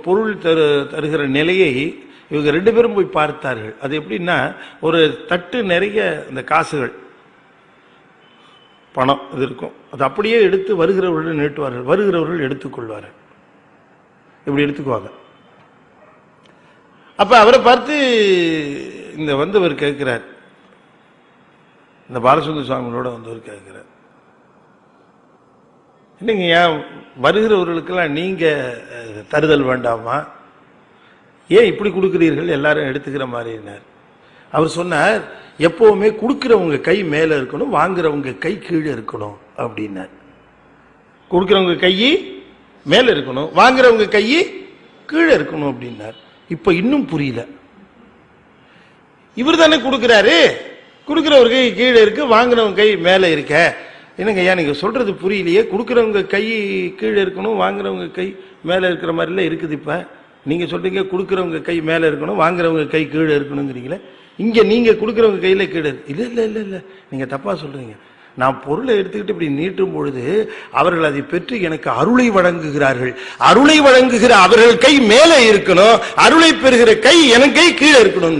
பொருள் தருகிற நிலையை இவங்க ரெண்டு பேரும் போய் பார்த்தார்கள். அது எப்படின்னா, ஒரு தட்டு நிறைய இந்த காசுகள், பணம் இது இருக்கும். அது அப்படியே எடுத்து வருகிறவர்கள் நீட்டுவார்கள், வருகிறவர்கள் எடுத்துக்கொள்வார்கள். இப்படி எடுத்துக்குவாங்க. அப்ப அவரை பார்த்து இந்த வந்தவர் கேட்கிறார், இந்த பாலசுந்தர சுவாமிகளோட வந்தவர் கேட்கிறார், என்னங்க ஏன் வருகிறவர்களுக்கெல்லாம் நீங்க தருதல் வேண்டாமா? ஏன் இப்படி கொடுக்கிறீர்கள், எல்லாரும் எடுத்துக்கிற மாதிரினார். அவர் சொன்னார், எப்பவுமே கொடுக்கிறவங்க கை மேல இருக்கணும், வாங்குறவங்க கை கீழே இருக்கணும் அப்படின்னார். கொடுக்கிறவங்க கை மேல இருக்கணும், வாங்குறவங்க கை கீழே இருக்கணும் அப்படின்னார். இப்ப இன்னும் புரியல. இவர் தானே கொடுக்கிறாரு, கொடுக்கிறவர் கை கீழே இருக்கு, வாங்குறவங்க கை மேல இருக்க. என்னங்க ஐயா நீங்க சொல்றது புரியலையே, கொடுக்கிறவங்க கை கீழே இருக்கணும், வாங்குறவங்க கை மேல இருக்கிற மாதிரிலாம் இருக்குது. இப்ப நீங்க சொல்றீங்க கொடுக்கிறவங்க கை மேல இருக்கணும், வாங்குறவங்க கை கீழே இருக்கணுங்கிறீங்களே, இங்க நீங்க கொடுக்கிறவங்க கையில கீழே இருக்கு. இல்ல இல்ல இல்ல இல்ல, நீங்க தப்பா சொல்றீங்க. நான் பொருளை எடுத்துக்கிட்டு இப்படி நீட்டும் பொழுது அவர்கள் அதை பெற்று எனக்கு அருளை வழங்குகிறார்கள். அருளை வழங்குகிற அவர்கள் கை மேலே இருக்கணும், அருளை பெறுகிற கை என் கை கீழே இருக்கணும்.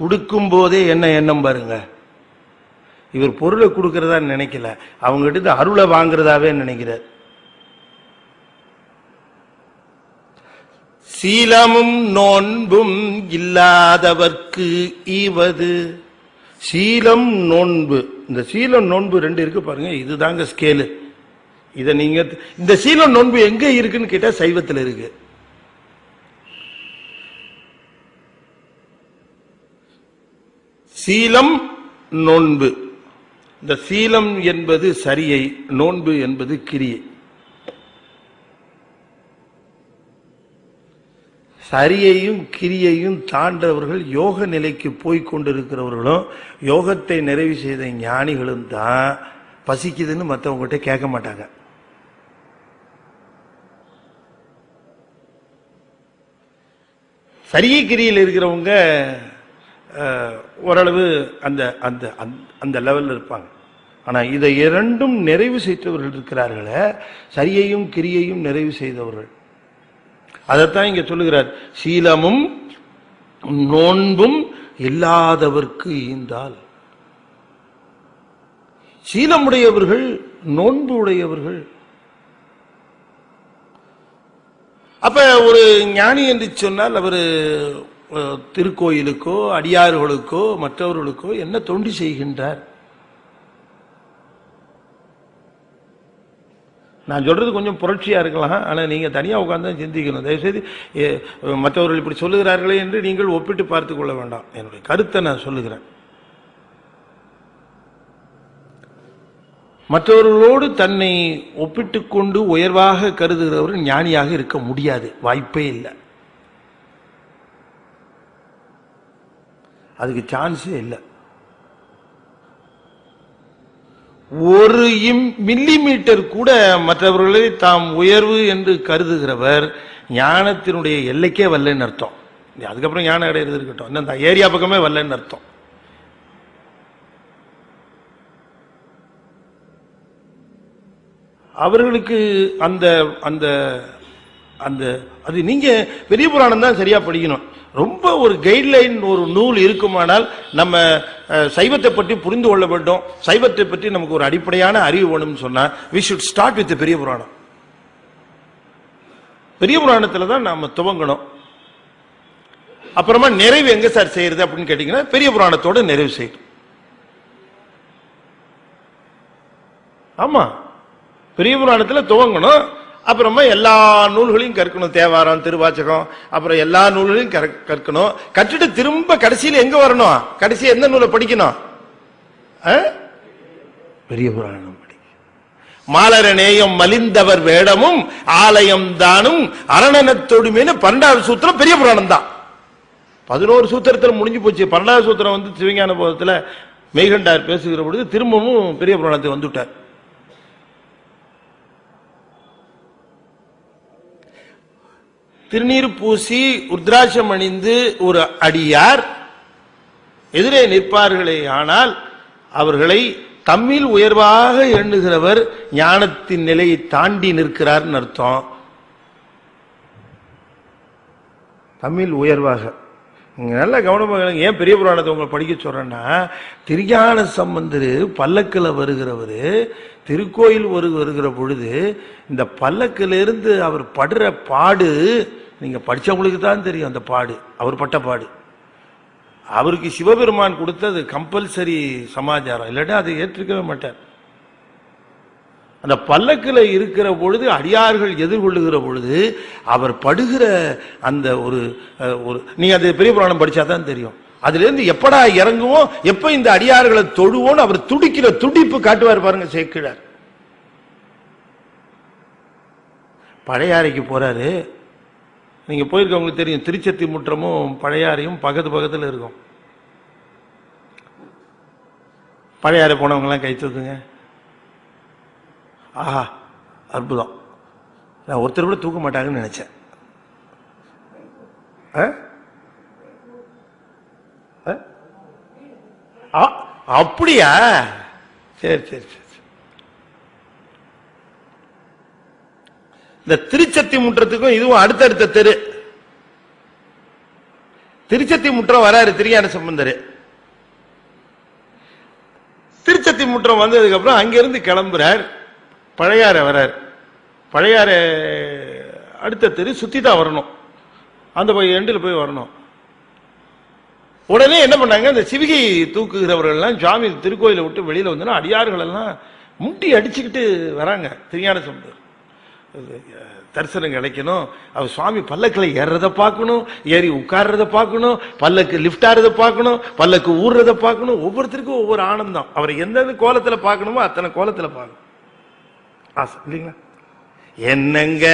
கொடுக்கும் போதே என்ன எண்ணம் பாருங்க, இவர் பொருளை கொடுக்கிறதா நினைக்கல, அவங்க கிட்ட அருளை வாங்குறதாவே நினைக்கிறார். சீலமும் நோன்பும் இல்லாதவர்க்கு ஈவது. சீலம் நோன்பு, இந்த சீலம் நோன்பு ரெண்டு இருக்கு பாருங்க, இதுதாங்க ஸ்கேலு. இத நீங்க இந்த சீலம் நோன்பு எங்க இருக்குன்னு கேட்டா சைவத்தில் இருக்கு. சீலம் நோன்பு, இந்த சீலம் என்பது சரியை, நோன்பு என்பது கிரியை. சரியையும் கிரியையும் தாண்டவர்கள் யோக நிலைக்கு போய் கொண்டிருக்கிறவர்களும் யோகத்தை நிறைவு செய்த ஞானிகளும் தான் பசிக்குதுன்னு மற்றவங்ககிட்ட கேட்க மாட்டாங்க. சரியை கிரியில் இருக்கிறவங்க ஓரளவு அந்த அந்த அந்த லெவலில் இருப்பாங்க. ஆனா இதை இரண்டும் நிறைவு செய்தவர்கள் இருக்கிறார்களே, சரியையும் கிரியையும் நிறைவு செய்தவர்கள். அதைத்தான் இங்க சொல்லுகிறார், சீலமும் நோன்பும் இல்லாதவர்க்கு ஈந்தால். சீலமுடையவர்கள், நோன்பு உடையவர்கள். அப்ப ஒரு ஞானி என்று சொன்னால் அவர் திருக்கோயிலுக்கோ அடியார்களுக்கோ மற்றவர்களுக்கோ என்ன தொண்டு செய்கின்றார்? நான் சொல்றது கொஞ்சம் புரட்சியா இருக்கலாம், ஆனா நீங்க தனியா உட்கார்ந்து சிந்திக்கணும். தயவுசெய்து மற்றவர்கள் இப்படி சொல்லுகிறார்களே என்று நீங்கள் ஒப்பிட்டு பார்த்து கொள்ள வேண்டாம். என்னுடைய கருத்தை நான் சொல்லுகிறேன். மற்றவர்களோடு தன்னை ஒப்பிட்டுக் கொண்டு உயர்வாக கருதுகிறவர் ஞானியாக இருக்க முடியாது, வாய்ப்பே இல்லை, அதுக்கு சான்ஸே இல்லை. ஒரு மில்லி மீட்டர் கூட மற்றவர்களை தாம் உயர்வு என்று கருதுகிறவர் ஞானத்தினுடைய எல்லைக்கே வரலன்னு அர்த்தம். அதுக்கப்புறம் ஞானம் அடையிறது இருக்கட்டும், இந்த ஏரியா பக்கமே வரலன்னு அர்த்தம். அவர்களுக்கு அந்த அந்த அந்த அது நீங்க பெரிய புராணம் தான் சரியா படிக்கணும். ரொம்ப ஒரு கைட்லைன், ஒரு நூல் இருக்குமானால் நம்ம சைவத்தை பற்றி புரிந்து கொள்ள வேண்டும், சைவத்தை பற்றி நமக்கு ஒரு அடிப்படையான அறிவு வேணும்னு சொன்னா we should start with பெரிய புராணம். பெரிய புராணத்துல தான் நாம துவங்கணும். அப்புறமா நிறைவு எங்க சார் செய்யறது அப்படின்னு கேட்டீங்கன்னா பெரிய புராணத்தோட நிறைவு செய்யும். ஆமா, பெரிய புராணத்துல துவங்கணும், அப்புறமா எல்லா நூல்களையும் கற்கணும், தேவாரம் திருவாச்சகம் அப்புறம் எல்லா நூல்களையும் கற்கணும். கற்றுட்டு திரும்ப கடைசியில் எங்க வரணும், கடைசி எந்த நூலை படிக்கணும்? பெரிய புராணம் படிக்க. மாலர நேயம் மலிந்தவர் வேடமும் ஆலயம் தானும் அரணனத்தோடுமேனு 12வது சூத்திரம் பெரிய புராணம் தான். 11 சூத்திரத்தில் முடிஞ்சு போச்சு. 12வது சூத்திரம் வந்து சிவஞான போதத்துல மெய்கண்டார் பேசுகிற பொழுது திரும்பவும் பெரிய புராணத்தை வந்துட்டார். திருநீர் பூசி உத்ராட்சம் அணிந்து ஒரு அடியார் எதிரே நிற்பார்களே, ஆனால் அவர்களை தம்மில் உயர்வாக எண்ணுகிறவர் ஞானத்தின் நிலையை தாண்டி நிற்கிறார் அர்த்தம். தம்மில் உயர்வாக நீங்க நல்ல கவனமாக. ஏன் பெரிய புராணத்தை உங்களை படிக்க சொல்றேன்னா, திருஞான சம்பந்தர் பல்லக்கில் வருகிறவர் திருக்கோயில் வருகிற பொழுது இந்த பல்லக்கிலிருந்து அவர் படுற பாடு நீங்க படிச்சவங்களுக்கு தான் தெரியும். அந்த பாடு, அவர் பட்ட பாடு, அவருக்கு சிவபெருமான் கொடுத்தது கம்பல்சரி சமாச்சாரம், இல்லாட்டா அதை ஏற்றுக்கவே மாட்டார். அந்த பல்லக்கில் இருக்கிற பொழுது அடியார்கள் எதிர்கொள்ளுகிற பொழுது அவர் படுகிற அந்த ஒரு நீங்க அது பெரிய புராணம் படிச்சாதான் தெரியும். அதுல இருந்து எப்படா இறங்குவோம், எப்ப இந்த அடியார்களை தொழுவோம் அவர் துடிக்கிற துடிப்பு காட்டுவார் பாருங்க சேக்கிழார். பழையாறைக்கு போறாரு, நீங்க போயிருக்கவங்களுக்கு தெரியும், திருச்செத்தி முற்றமும் பழையாறையும் பக்கத்துல இருக்கும். பழையாறை போனவங்க எல்லாம் கை தூக்குங்க. ஆஹா அற்புதம், நான் ஒருத்தர் கூட தூக்க மாட்டாங்கன்னு நினைச்சேன். அப்படியா? சரி சரி சரி. இந்த திருச்சத்தி முற்றத்துக்கும் இதுவும் அடுத்தடுத்த தெரு. திருச்சத்தி முற்றம் வராரு திருஞான சம்பந்தர். திருச்சத்தி முற்றம் வந்ததுக்கு அப்புறம் அங்கிருந்து கிளம்புறார், பழையாற வர்றார். பழையாற அடுத்த தெரு சுத்தி தான் வரணும், அந்த எண்டில் போய் வரணும். உடனே என்ன பண்ணாங்க, இந்த சிவிகை தூக்குகிறவர்கள் எல்லாம் சுவாமி திருக்கோயிலை விட்டு வெளியில வந்து அடியார்கள் எல்லாம் முட்டி அடிச்சுக்கிட்டு வராங்க. திருஞான சம்பந்தர் தரிசனம் கிடைக்கணும், அவர் சுவாமி பல்லக்கில் ஏறுறத பார்க்கணும், ஏறி உட்கார்றத பார்க்கணும், பல்லக்கு லிப்ட் ஆறத பார்க்கணும், பல்லக்கு ஊறுறத பார்க்கணும். ஒவ்வொருத்தருக்கும் ஒவ்வொரு ஆனந்தம். அவரை எந்தெந்த கோலத்துல பார்க்கணுமோ அத்தனை கோலத்துல பார்க்கணும் ஆசை இல்லைங்களா? என்னங்க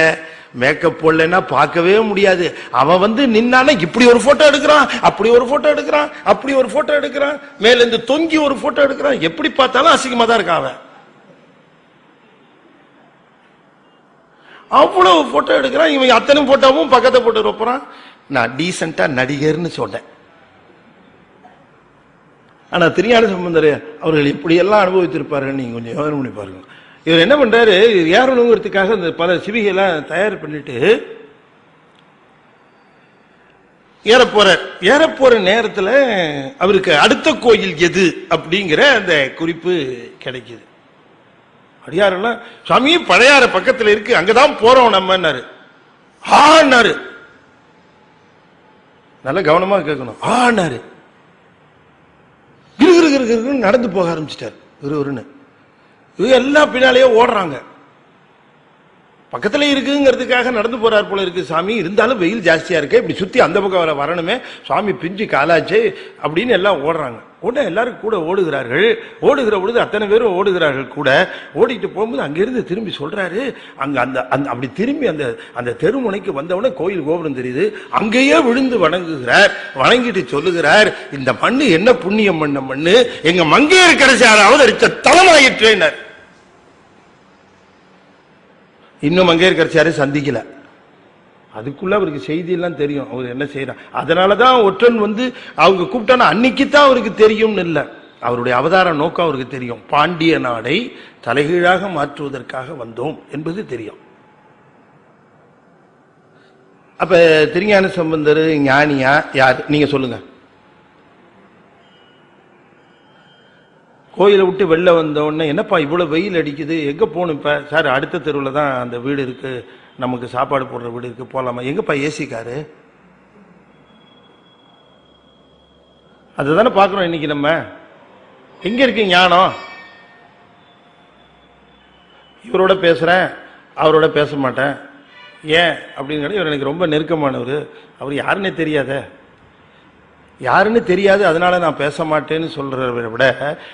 மேக்கப் போடலன்னா பார்க்கவே முடியாது. அவன் வந்து நின்னானா இப்படி ஒரு போட்டோ எடுக்கிறான், அப்படி ஒரு போட்டோ எடுக்கிறான், அப்படி ஒரு போட்டோ எடுக்கிறான், மேல இருந்து தொங்கி ஒரு போட்டோ எடுக்கிறான். எப்படி பார்த்தாலும் அசிங்கமா தான் இருக்கான் அவன். அவ்வளவு போட்டோ எடுக்கிறான். இவன் அத்தனை போட்டோவும் பக்கத்தை போட்டு வைப்பான். நான் டீசென்டா நடிகர்னு சொன்னேன். ஆனா திருஞான சம்பந்தர் அவர்கள் இப்படி எல்லாம் அனுபவித்திருப்பார்கள். நீங்க கொஞ்சம் யோசனை பண்ணி பாருங்க. இவர் என்ன பண்றாரு, ஏறணுங்கிறதுக்காக இந்த பல சிவிகைலாம் தயார் பண்ணிட்டு ஏறப்போற நேரத்தில் அவருக்கு அடுத்த கோயில் எது அப்படிங்கிற அந்த குறிப்பு கிடைக்குது. அடியாரெல்லாம் சுவாமி பழையாற பக்கத்தில் இருக்கு, அங்கதான் போறோம் நம்மன்னாரு. ஆனாரு, நல்ல கவனமா கேட்கணும். ஆனாரு, கிருகிருன்னு நடந்து போக ஆரம்பிச்சிட்டாரு. ஒருவருன்னு இவங்க எல்லாம் பின்னாலேயே ஓடுறாங்க. பக்கத்துல இருக்குங்கிறதுக்காக நடந்து போறார் போல இருக்கு. சாமி இருந்தாலும் வெயில் ஜாஸ்தியா இருக்கு, இப்படி சுத்தி அந்த பக்கம் வரணுமே, சுவாமி பிஞ்சு காலாச்சு அப்படின்னு எல்லாம் ஓடுறாங்க. உடனே எல்லாரும் கூட ஓடுகிறார்கள். ஓடுகிற பொழுது அத்தனை பேரும் ஓடுகிறார்கள். கூட ஓடிட்டு போகும்போது அங்கிருந்து திரும்பி சொல்றாரு, அங்க அந்த அப்படி திரும்பி அந்த அந்த தெருமுனைக்கு வந்தவுடனே கோயில் கோபுரம் தெரியுது. அங்கேயே விழுந்து வணங்குகிறார். வணங்கிட்டு சொல்லுகிறார், இந்த மண்ணு என்ன புண்ணியம் பண்ண மண்ணு, எங்க மங்கையர் கடைசியார் அவதரித்த தலமாயிற்றேனர். இன்னும் மங்கையர் கடைசியாரை சந்திக்கல. அதுக்குள்ள அவருக்கு செய்தி எல்லாம் தெரியும், அவர் என்ன செய்யறார். அதனாலதான் ஒற்றன் வந்து அவங்க கூப்பிட்டானா அன்னைக்குத்தான் அவருக்கு தெரியும்னு இல்லை, அவருடைய அவதார நோக்கம் அவருக்கு தெரியும். பாண்டிய நாடை தலைகீழாக மாற்றுவதற்காக வந்தோம் என்பது தெரியும். அப்ப திருஞான சம்பந்தர் ஞானியா யார் நீங்க சொல்லுங்க. கோயிலை விட்டு வெளில வந்த உடனே என்னப்பா இவ்வளவு வெயில் அடிக்குது, எங்க போகணும் இப்ப? சார் அடுத்த தெருவில் தான் அந்த வீடு இருக்கு, நமக்கு சாப்பாடு போடுற வீடு இருக்கு, போலாமா? எங்கப்பா ஏசி காரு? அதுதானே பார்க்கிறோம் இன்னைக்கு. நம்ம எங்க இருக்கு ஞானம்? இவரோட பேசுறேன், அவரோட பேச மாட்டேன். ஏன் அப்படின்னு இவர் எனக்கு ரொம்ப நெருக்கமானவர். அவர் யாருன்னே தெரியாத, யாருன்னு தெரியாது, அதனால நான் பேச மாட்டேன்னு சொல்றவரை விட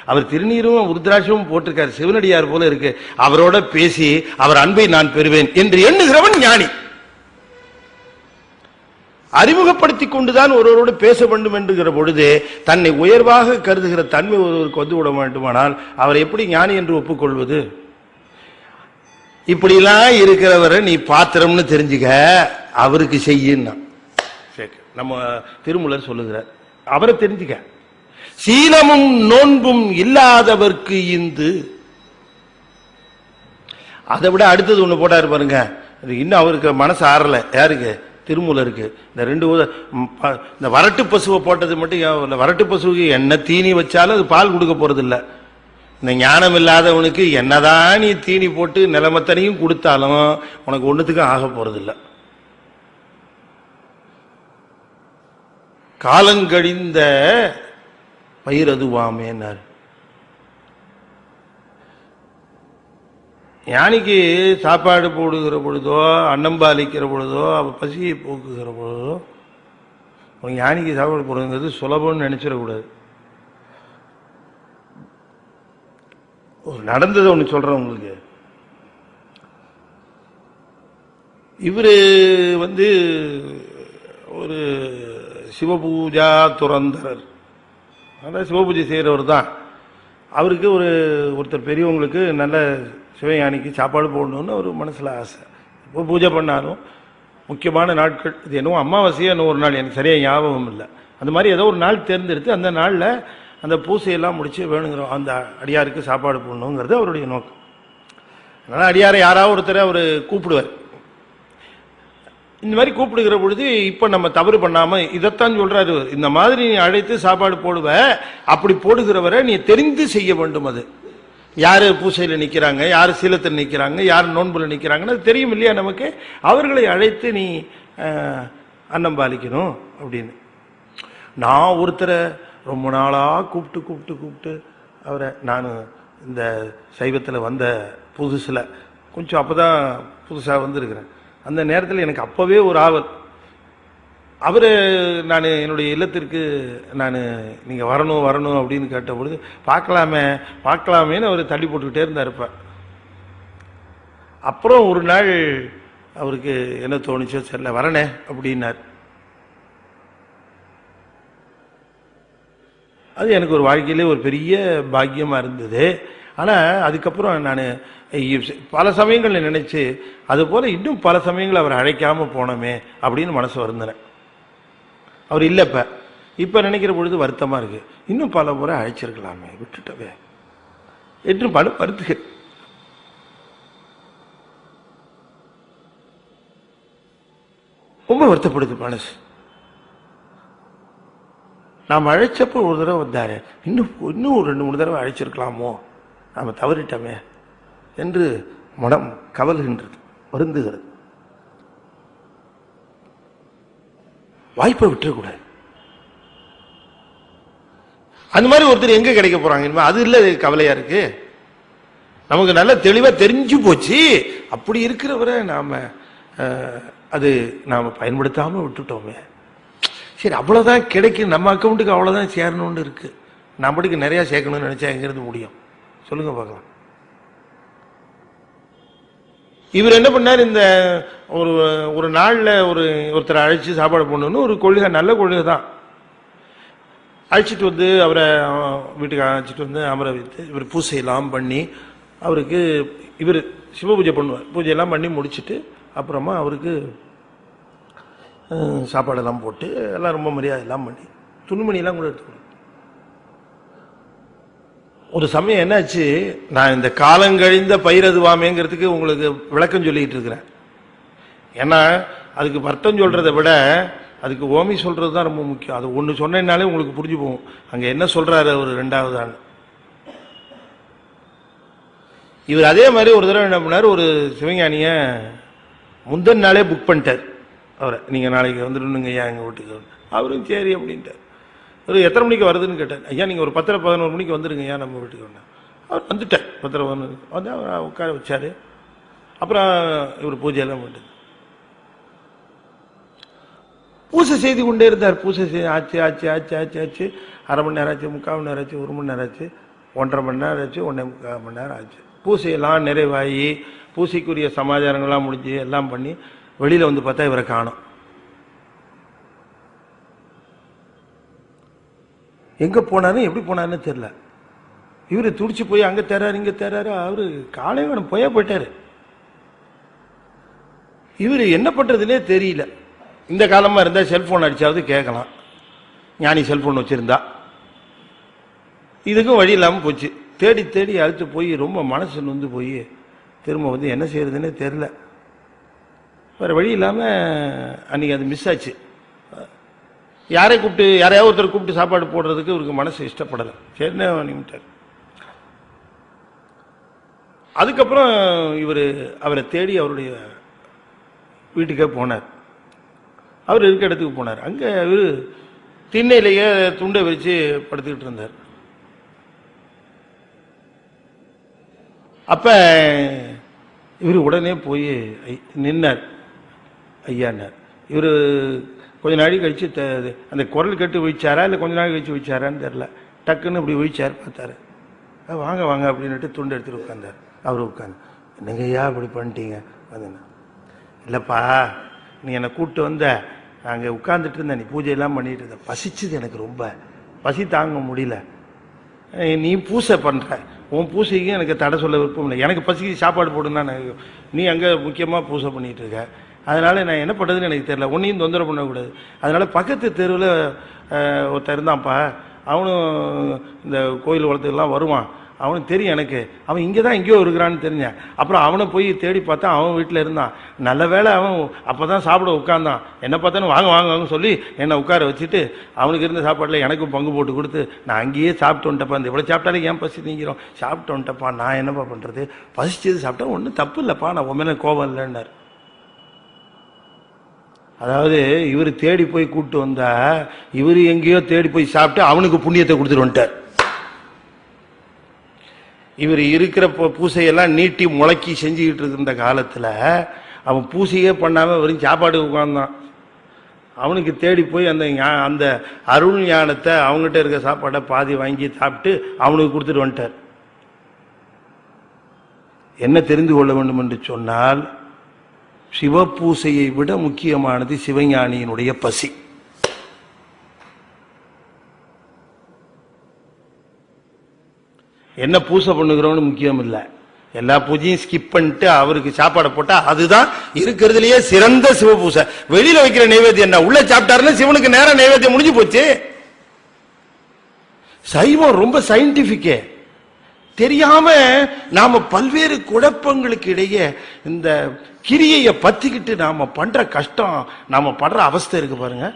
அவர் திருநீரும் உருத்ராட்சமும் போட்டிருக்காரு, சிவனடியார் போல இருக்கு. அவரோட பேசி அவர் அன்பை நான் பெறுவேன் என்று எண்ணுகிறவன் ஞானி. அறிமுகப்படுத்திக் கொண்டுதான் ஒருவரோடு பேச வேண்டும் என்கிற பொழுது தன்னை உயர்வாக கருதுகிற தன்மை ஒருவருக்கு வந்து விட வேண்டுமானால் அவர் எப்படி ஞானி என்று ஒப்புக்கொள்வது? இப்படிலாம் இருக்கிறவரை நீ பாத்திரம்னு தெரிஞ்சுக்க, அவருக்கு செய்யுன்னா நம்ம திருமூலர் சொல்லுகிறார். அவரை தெரிஞ்சுக்க. சீலமும் நோன்பும் இல்லாதவர்க்கு இந்து. அதை விட அடுத்தது ஒண்ணு போட்டாரு பாருங்க, இன்னும் அவருக்கு மனசு ஆறல. யாருக்கு? திருமூலருக்கு. இந்த ரெண்டு இந்த வரட்டு பசுவை போட்டது மட்டும், வரட்டு பசுவுக்கு என்ன தீனி வச்சாலும் அது பால் கொடுக்க போறது இல்லை. இந்த ஞானம் இல்லாதவனுக்கு என்னதான் நீ தீனி போட்டு நிலைமத்தனையும் கொடுத்தாலும் உனக்கு ஒண்ணுத்துக்கும் ஆக போறது இல்லை. காலங்கழிந்த பயிரதுவாமேனார். ஞானிக்கு சாப்பாடு போடுகிற பொழுதோ, அன்னம்பாலிக்கிற பொழுதோ, பசியை போக்குகிற பொழுதோ, ஞானிக்கு சாப்பாடு போடுங்கிறது சுலபம்னு நினைச்சிடக்கூடாது. நடந்தது ஒண்ணு சொல்றேன் உங்களுக்கு. இவரு வந்து ஒரு சிவபூஜா துறந்தரர், அதான் சிவபூஜை செய்கிறவர் தான். அவருக்கு ஒருத்தர் பெரியவங்களுக்கு நல்ல சிவஞானிக்கு சாப்பாடு போடணும்னு ஒரு மனசில் ஆசை. இப்போ பூஜை பண்ணாலும் முக்கியமான நாட்கள், இது என்னவோ அமாவாசையா என்ன ஒரு நாள், எனக்கு சரியாக ஞாபகம் இல்லை, அந்த மாதிரி ஏதோ ஒரு நாள் தேர்ந்தெடுத்து அந்த நாளில் அந்த பூசையெல்லாம் முடிச்சு வேணுங்கிறோம் அந்த அடியாருக்கு சாப்பாடு போடணுங்கிறது அவருடைய நோக்கம். அதனால அடியாரை யாராவது ஒருத்தரை அவர் கூப்பிடுவார். இந்த மாதிரி கூப்பிடுகிற பொழுது இப்ப நம்ம தவறு பண்ணாம இதைத்தான் சொல்றாரு, இந்த மாதிரி நீ அழைத்து சாப்பாடு போடுவ, அப்படி போடுகிறவரை நீ தெரிந்து செய்ய வேண்டும். அது யாரு பூசையில நிக்கிறாங்க, யாரு சீலத்தில் நிக்கிறாங்க, யாரு நோன்புல நிக்கிறாங்கன்னு அது தெரியும் இல்லையா நமக்கு. அவர்களை அழைத்து நீ அன்னம் பாலிக்கணும் அப்படின்னு. நான் ஒருத்தரை ரொம்ப நாளா கூப்பிட்டு கூப்பிட்டு கூப்பிட்டு அவரை, நான் இந்த சைவத்தில் வந்த புதுசுல கொஞ்சம் அப்பதான் புதுசாக வந்திருக்கிறேன். அந்த நேரத்தில் எனக்கு அப்பவே ஒரு ஆவல், அவரு நான் என்னுடைய இல்லத்திற்கு நான் நீங்கள் வரணும் வரணும் அப்படின்னு கேட்ட பொழுது பார்க்கலாமே பார்க்கலாமேன்னு அவர் தள்ளி போட்டுக்கிட்டே இருந்தார். அப்புறம் ஒரு நாள் அவருக்கு என்ன தோணுச்சோ சரியில்ல வரனே அப்படின்னார். அது எனக்கு ஒரு வாழ்க்கையிலே ஒரு பெரிய பாக்கியமாக இருந்தது. ஆனால் அதுக்கப்புறம் நான் பல சமயங்கள் நினைச்சு அது போல இன்னும் பல சமயங்கள் அவர் அழைக்காம போனோமே அப்படின்னு மனசு வருந்தினேன். அவர் இல்லை இப்ப நினைக்கிற பொழுது வருத்தமா இருக்கு, இன்னும் பல முறை அழைச்சிருக்கலாமே விட்டுட்டவே என்று பல வருத்து. ரொம்ப வருத்தப்படுது மனசு. நாம் அழைச்சப்போ ஒரு தடவை வந்தாரு, இன்னும் ஒரு 2-3 தடவை அழைச்சிருக்கலாமோ, நாம தவறிட்டோமே என்று மனம் கவல்கின்றது, வருந்துகிறது. வாய்ப்பை விட்டுறக்கூடாது. அந்த மாதிரி ஒருத்தர் எங்க கிடைக்க போறாங்க, அது இல்ல கவலையா இருக்கு. நமக்கு நல்ல தெளிவா தெரிஞ்சு போச்சு, அப்படி இருக்கிறவரை நாம அது நாம பயன்படுத்தாம விட்டுட்டோமே. சரி அவ்வளவுதான் கிடைக்கும், நம்ம அக்கௌண்ட்டுக்கு அவ்வளவுதான் சேரணும்னு இருக்கு. நம்மளுக்கு நிறைய சேர்க்கணும்னு நினைச்சா எங்கிருந்து முடியும் சொல்லுங்க பார்க்கலாம். இவர் என்ன பண்ணார், இந்த ஒரு நாள்ல ஒருத்தரை அழைச்சு சாப்பாடு போடணும்னு ஒரு கொள்கை, நல்ல கொள்கை தான். அழைச்சிட்டு வந்து அவரை வீட்டுக்கு அழைச்சிட்டு வந்து அமர வைத்து இவர் பூசையெல்லாம் பண்ணி அவருக்கு இவர் சிவ பூஜை பண்ணுவார். பூஜையெல்லாம் பண்ணி முடிச்சுட்டு அப்புறமா அவருக்கு சாப்பாடெல்லாம் போட்டு எல்லாம் ரொம்ப மரியாதை எல்லாம் பண்ணி துணிமணியெல்லாம் கூட எடுத்துக்கணும். ஒரு சமயம் என்னாச்சு, நான் இந்த காலங்கழிந்த பயிரதுவாமேங்கிறதுக்கு உங்களுக்கு விளக்கம் சொல்லிட்டு இருக்கிறேன். ஏன்னா அதுக்கு அர்த்தம் சொல்றதை விட அதுக்கு ஓமி சொல்றது தான் ரொம்ப முக்கியம். அது ஒன்று சொன்னேன்னாலே உங்களுக்கு புரிஞ்சு போகும் அங்க என்ன சொல்றாரு அவர். 2வது ஆள் இவர் அதே மாதிரி ஒரு தடவை என்ன பண்ணார், ஒரு சிவஞானிய முந்தின நாளே புக் பண்ணிட்டார் அவரை, நீங்க நாளைக்கு வந்துடணுங்க ஐயா எங்க வீட்டுக்கு. அவரும் சரி அப்படின்ட்டார். ஒரு எத்தனை மணிக்கு வருதுன்னு கேட்டார். ஐயா நீங்க ஒரு 10-11 மணிக்கு வந்துருங்க ஐயா நம்ம வீட்டுக்கு. அவர் வந்துட்டார் 10-11 வந்து அவர் உட்கார வச்சாரு. அப்புறம் இவர் பூஜையெல்லாம் பண்ணிட்டு பூசை செய்து கொண்டே இருந்தார். பூசை ஆச்சு ஆச்சு ஆச்சு ஆச்சு ஆச்சு 1/2 மணி நேரம் ஆச்சு, 3/4 மணி நேரம் ஆச்சு, 1 மணி நேரம் ஆச்சு, 1.5 மணி நேரம் ஆச்சு, 1.25 மணி நேரம் ஆச்சு. பூசையெல்லாம் நிறைவாகி பூசைக்குரிய சமாச்சாரங்கள்லாம் முடிஞ்சு எல்லாம் பண்ணி வெளியில வந்து பார்த்தா இவரை காணோம். எங்க போனாரு எப்படி போனாருன்னு தெரியல. இவரு துடிச்சு போய் அங்க தேறாரு இங்க தேறாரு. அவரு காலையில போயிட்டாரு. இவரு என்ன பண்றதுன்னே தெரியல. இந்த காலமா இருந்தா செல்போன் அடிச்சாவது கேட்கலாம், ஞானி செல்போன் வச்சிருந்தா. இதுக்கும் வழி இல்லாம போச்சு. தேடி தேடி அழைத்து போய் ரொம்ப மனசு வந்து போய் திரும்ப வந்து என்ன செய்யறதுன்னே தெரியல. வேற வழி இல்லாம அன்னைக்கு அது மிஸ் ஆச்சு. யாரையாவது ஒருத்தர் கூப்பிட்டு சாப்பாடு போடுறதுக்கு இவருக்கு மனசு இஷ்டப்படலை. சரின்னு நிமிட்டார். அதுக்கப்புறம் அவரை தேடி அவருடைய வீட்டுக்கே போனார். அவர் இருக்க இடத்துக்கு போனார். அங்க இவர் திண்ணையிலேயே துண்டை வச்சு படுத்துக்கிட்டு இருந்தார். அப்ப இவர் உடனே போய் நின்னார். ஐயான்னார். இவரு கொஞ்ச நாள் கழிச்சு அந்த குரல் கேட்டு ஒழிச்சாரா இல்லை கொஞ்ச நாள் கழிச்சு ஒழிச்சாரான்னு தெரியல. டக்குன்னு இப்படி ஒழிச்சார். பார்த்தாரு. வாங்க வாங்க அப்படின்னுட்டு துண்டு எடுத்துட்டு உட்காந்தார். அவர் உட்காந்து, என்னங்க ஐயா இப்படி பண்ணிட்டீங்க? வந்துண்ணா, இல்லைப்பா நீ என்னை கூப்பிட்டு வந்த, நாங்கள் உட்காந்துட்டு இருந்தேன், நீ பூஜையெல்லாம் பண்ணிட்டு இருந்த, பசிச்சுது எனக்கு, ரொம்ப பசி தாங்க முடியல. நீ பூசை பண்ற, உன் பூசைக்கு எனக்கு தடை சொல்ல விருப்பம் இல்லை. எனக்கு பசிக்கு சாப்பாடு போடுன்னா நீ அங்கே முக்கியமாக பூசை பண்ணிட்டு இருக்க. அதனால நான் என்ன பண்ணுறதுன்னு எனக்கு தெரியல. ஒன்றையும் தொந்தரவு பண்ணக்கூடாது. அதனால பக்கத்து தெருவில் ஒருத்தர் இருந்தான்ப்பா, அவனும் இந்த கோயில் வளர்த்துக்கெல்லாம் வருவான், அவனுக்கு தெரியும் எனக்கு, அவன் இங்கே தான் எங்கேயோ இருக்கிறான்னு தெரிஞ்சேன். அப்புறம் அவனை போய் தேடி பார்த்தா அவன் வீட்டில் இருந்தான். நல்ல வேளை அவன் அப்போ தான் சாப்பிட உட்கார்ந்தான். என்ன பார்த்தானு வாங்க வாங்க சொல்லி என்னை உட்கார வச்சுட்டு அவனுக்கு இருந்த சாப்பாட்டில் எனக்கும் பங்கு போட்டு கொடுத்து, நான் அங்கேயே சாப்பிட்டு வந்துட்டப்பா, இந்த இவ்வளோ சாப்பிட்டாலே ஏன் பசி நீங்கிறோம், சாப்பிட்டு வந்துட்டப்பா, நான் என்னப்பா பண்ணுறது, பசிச்சது சாப்பிட்டா ஒன்றும் தப்பு இல்லைப்பா, நான் உன் மேலே கோபம் இல்லைன்னார். அதாவது இவர் தேடி போய் கூப்பிட்டு வந்தா இவர் எங்கேயோ தேடி போய் சாப்பிட்டு அவனுக்கு புண்ணியத்தை கொடுத்துட்டு வந்துட்டார். இவர் இருக்கிற பூசையெல்லாம் நீட்டி முளைக்கி செஞ்சுக்கிட்டு இருந்த காலத்தில் அவன் பூசையே பண்ணாமல் வெறும் சாப்பாடு உட்கார்ந்தான். அவனுக்கு தேடி போய் அந்த அருள் ஞானத்தை அவங்ககிட்ட இருக்க சாப்பாடை பாதி வாங்கி சாப்பிட்டு அவனுக்கு கொடுத்துட்டு வந்துட்டார். என்ன தெரிந்து கொள்ள வேண்டும் என்று சொன்னால், சிவபூசையை விட முக்கியமானது சிவஞானியினுடைய பசி. என்ன பூசை பண்ணுகிறோம்னு முக்கியம் இல்லை, எல்லா பூஜையும் ஸ்கிப் பண்ணிட்டு அவருக்கு சாப்பாடை போட்டா அதுதான் இருக்கிறதுலயே சிறந்த சிவபூசை. வெளியில வைக்கிற நைவேத்தியம் என்ன, உள்ள சாப்பிட்டாருன்னா சிவனுக்கு நேரம் நைவேத்தியம் முடிஞ்சு போச்சு. சைவம் ரொம்ப சயின்டிபிக்கே. தெரியாம நாம பல்வேறு குழப்பங்களுக்கு இடையே இந்த கிரியையை பத்திக்கிட்டு நாம பண்ற கஷ்டம், நாம படுற அவஸ்தை இருக்கு பாருங்க.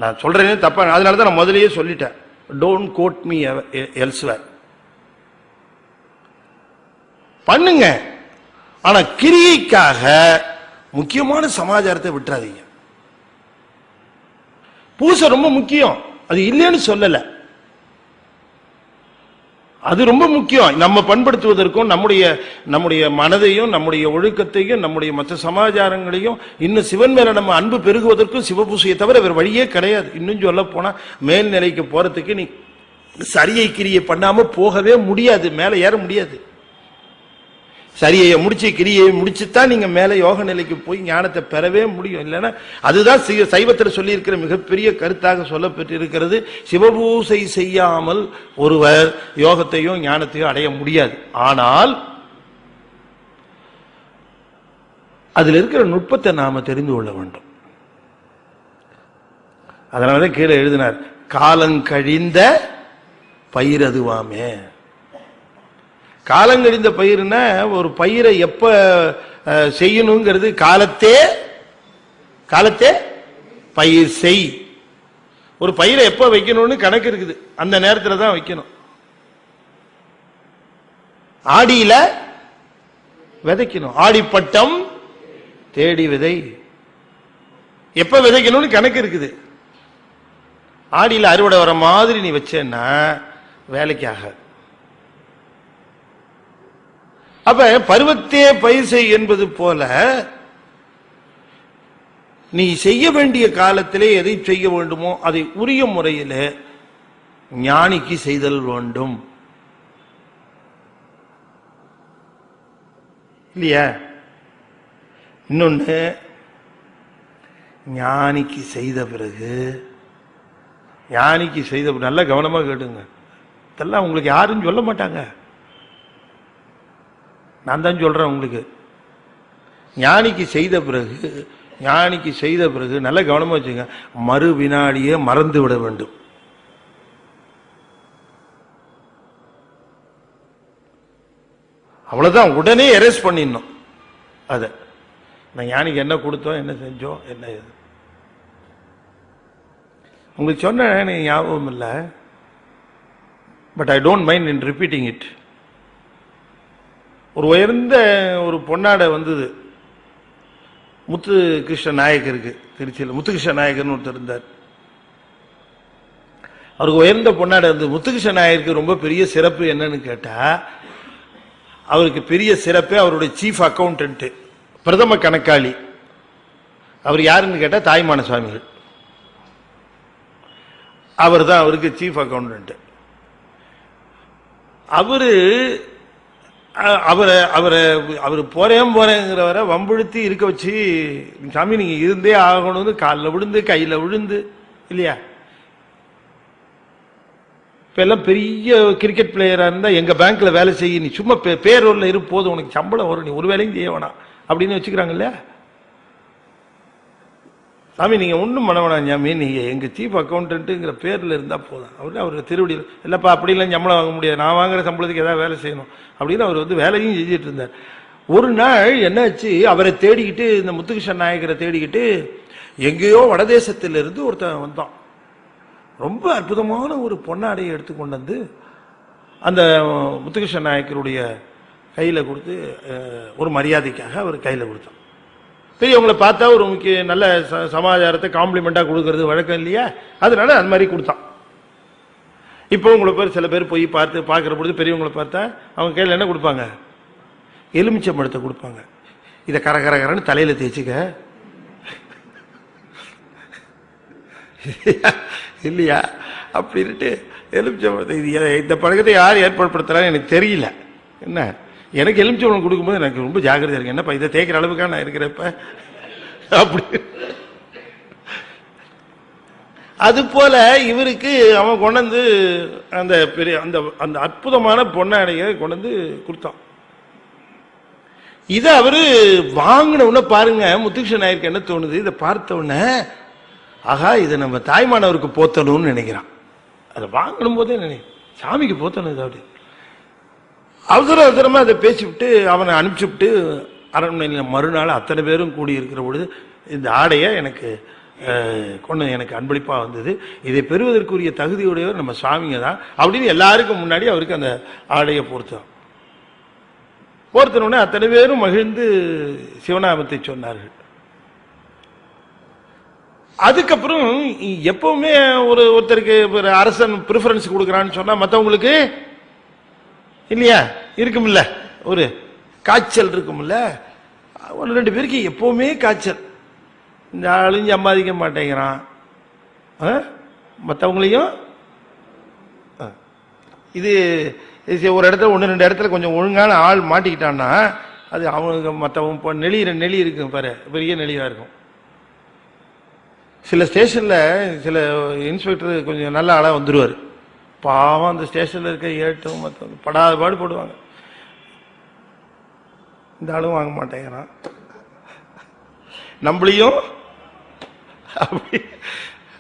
நான் சொல்றேன்னு தப்பா, அதனாலதான் நான் முதலையே சொல்லிட்டேன், டோன்ட் கோட் மீ எல்ஸ்வேர். பண்ணுங்க, ஆனா கிரியைக்காக முக்கியமான சமாச்சாரத்தை விட்டுறாதீங்க. பூசை ரொம்ப முக்கியம், அது இல்லைன்னு சொல்லல, அது ரொம்ப முக்கியம். நம்ம பண்படுத்துவதற்கும் நம்முடைய மனதையும் நம்முடைய ஒழுக்கத்தையும் நம்முடைய மற்ற சமாச்சாரங்களையும் இன்னும் சிவன் மேல நம்ம அன்பு பெருகுவதற்கும் சிவபூசையை தவிர வேற வழியே கிடையாது. இன்னும் சொல்ல போனா மேல்நிலைக்கு போறதுக்கு நீ சரியை கிரியை பண்ணாம போகவே முடியாது, மேல ஏற முடியாது. சரியை முடிச்சு கிரியை முடிச்சுதான் நீங்க மேல யோக நிலைக்கு போய் ஞானத்தை பெறவே முடியும். இல்லைன்னா அதுதான் சைவத்தில் சொல்லி இருக்கிற மிகப்பெரிய கருத்தாக சொல்லப்பட்டிருக்கிறது. சிவபூசை செய்யாமல் ஒருவர் யோகத்தையும் ஞானத்தையும் அடைய முடியாது. ஆனால் அதுல இருக்கிற நுட்பத்தை நாம தெரிந்து கொள்ள வேண்டும். அதனாலதான் கீழே எழுதினார், காலங்கழிந்த பயிர் அதுவாமே. காலங்கழிந்த பயிர்னா ஒரு பயிரை எப்ப செய்யணுங்கிறது காலத்தே பயிர் செய். ஒரு பயிரை எப்ப வைக்கணும்னு கணக்கு இருக்குது, அந்த நேரத்தில் தான் வைக்கணும். ஆடியில விதைக்கணும், ஆடிப்பட்டம் தேடி விதை. எப்ப விதைக்கணும்னு கணக்கு இருக்குது. ஆடியில அறுவடை வர மாதிரி நீ வச்சேன்னா வேலைக்காக. அப்ப பருவத்தே பயிர் செய் என்பது போல நீ செய்ய வேண்டிய காலத்திலே எதை செய்ய வேண்டுமோ அதை உரிய முறையில் ஞானிக்கு செய்தல் வேண்டும். இல்லையா? இன்னொன்னு, ஞானிக்கு செய்த பிறகு நல்ல கவனமா கேட்டுங்க, இதெல்லாம் உங்களுக்கு யாரும் சொல்ல மாட்டாங்க, நான் தான் சொல்றேன் உங்களுக்கு. ஞானிக்கு செய்த பிறகு நல்ல கவனமா வச்சுங்க, மறு வினாடியே மறந்து விட வேண்டும். அவ்வளவுதான், உடனே எரேஸ் பண்ணிடணும். அத நான் ஞானிக்கு என்ன கொடுத்தோம், என்ன செஞ்சோம், என்ன இது உங்களுக்கு சொன்ன ஞாபகம் இல்லை, but I don't mind in repeating it. ஒரு உயர்ந்த ஒரு பொன்னாடை வந்தது முத்து கிருஷ்ண நாயக்கருக்கு, திருச்சியில் முத்துகிருஷ்ண நாயக்கர்னு ஒருத்தர் இருந்தார். அவருக்கு உயர்ந்த பொன்னாடை வந்து, முத்துகிருஷ்ண நாயருக்கு ரொம்ப பெரிய சிறப்பு என்னன்னு கேட்டா, அவருக்கு பெரிய சிறப்பே அவருடைய சீஃப் அக்கௌண்டன்ட், பிரதம கணக்காளி. அவர் யாருன்னு கேட்டா தாய்மான சுவாமிகள். அவர் தான் அவருக்கு சீஃப் அக்கௌண்டன்ட். அவர் போறேங்கிறவரை வம்புழுத்தி இருக்க வச்சு, சாமி நீங்க இருந்தே ஆகணும்னு காலில் விழுந்து கையில விழுந்து, இல்லையா? இப்ப எல்லாம் பெரிய கிரிக்கெட் பிளேயரா இருந்தா, எங்க பேங்க்ல வேலை செய்ய, நீ சும்மா பேரோல்ல இரு, போதும் உனக்கு சம்பளம் வரும், நீ ஒரு வேலையும் செய்ய வேணாம் அப்படின்னு வச்சுக்கிறாங்க இல்லையா? சாமி நீங்க ஒன்றும் பண்ண வேணாம் சாமி, நீங்க எங்க சீஃப் அக்கௌண்டன்ட்டுங்கிற பேர்ல இருந்தா போதும். அவர் திருவடியில் இல்லப்பா அப்படிலாம் சம்பளம் வாங்க முடியாது, நான் வாங்குற சம்பளத்துக்கு ஏதாவது வேலை செய்யணும் அப்படின்னு அவர் வந்து வேலையும் செஞ்சுட்டு இருந்தார். ஒரு நாள் என்னாச்சு, அவரை தேடிக்கிட்டு இந்த முத்துகிருஷ்ணன் நாயக்கரை தேடிக்கிட்டு எங்கேயோ வடதேசத்திலிருந்து ஒருத்தன் வந்தான். ரொம்ப அற்புதமான ஒரு பொன்னாடையை எடுத்துக்கொண்டு வந்து அந்த முத்துகிருஷ்ணன் நாயக்கருடைய கையில கொடுத்து ஒரு மரியாதைக்காக அவர் கையில கொடுத்தான். பெரியவங்களை பார்த்தா ஒரு முக்கிய நல்ல சமாச்சாரத்தை காம்ப்ளிமெண்டா கொடுக்கறது வழக்கம் இல்லையா, அதனால அது மாதிரி கொடுத்தான். இப்போ உங்களை பேர் சில பேர் போய் பார்க்கிற பொழுது பெரியவங்களை பார்த்தா அவங்க கையில் என்ன கொடுப்பாங்க, எலுமிச்சம்பழத்தை கொடுப்பாங்க. இதை கரகரன்னு தலையில தேய்ச்சிக்க இல்லையா அப்படின்ட்டு எலுமிச்சம்பழத்தை. இந்த பழக்கத்தை யார் ஏற்படுத்துறான்னு எனக்கு தெரியல. என்ன எனக்கு எலுமிச்சம்பழம் கொடுக்கும்போது எனக்கு ரொம்ப ஜாக்கிரதையா இருக்கு. என்னப்பா இதை தேய்க்கிற அளவுக்காக நான் இருக்கிறப்ப அப்படி. அது போல இவருக்கு அவன் கொண்டு வந்து அந்த பெரிய அந்த அந்த அற்புதமான பொன்னாடையை கொண்டு வந்து கொடுத்தான். இதை அவரு வாங்கின உடனே பாருங்க, முத்துகிருஷ்ணன் நாயருக்கு என்ன தோணுது, இதை பார்த்த உடனே ஆகா இதை நம்ம தாய்மானவருக்கு போத்தணும்னு நினைக்கிறான். அதை வாங்கணும் போதே சாமிக்கு போத்தணும் அப்படி அவசரமா அதை பேசிவிட்டு அவனை அனுப்பிச்சு விட்டு அரண்மனையில் மறுநாள் அத்தனை பேரும் கூடி இருக்கிற பொழுது இந்த ஆடையை எனக்கு கொண்டு எனக்கு அன்பளிப்பா வந்தது, இதை பெறுவதற்குரிய தகுதியுடையவர் நம்ம சுவாமிங்க தான் அப்படின்னு எல்லாருக்கும் முன்னாடி அவருக்கு அந்த ஆடையை போர்த்தனோடனே அத்தனை பேரும் மகிழ்ந்து சிவநாமத்தை சொன்னார்கள். அதுக்கப்புறம் எப்பவுமே ஒருத்தருக்கு அரசன் பிரிஃபரன்ஸ் கொடுக்கறான்னு சொன்னா மற்றவங்களுக்கு இல்லையா இருக்கும்ல, ஒரு காய்ச்சல் இருக்கும்ல. ஒரு 2 பேருக்கு எப்பவுமே காய்ச்சல். இந்த ஆளும் சம்பாதிக்க மாட்டேங்கிறான், மற்றவங்களையும் இது ஒரு இடத்துல 1-2 இடத்துல கொஞ்சம் ஒழுங்கான ஆள் மாட்டிக்கிட்டான்னா அது அவனுக்கு மற்றவங்க நெளி இருக்கும் பாரு, பெரிய நெளியா இருக்கும். சில ஸ்டேஷன்ல சில இன்ஸ்பெக்டர் கொஞ்சம் நல்ல ஆளா வந்துருவாரு, பாவம் அந்த ஸ்டேஷன்ல இருக்க ஏட்டும் மற்ற படாத பாடு போடுவாங்க. இந்த ஆளும் வாங்க மாட்டேங்கிறான், நம்மளையும் அப்படி.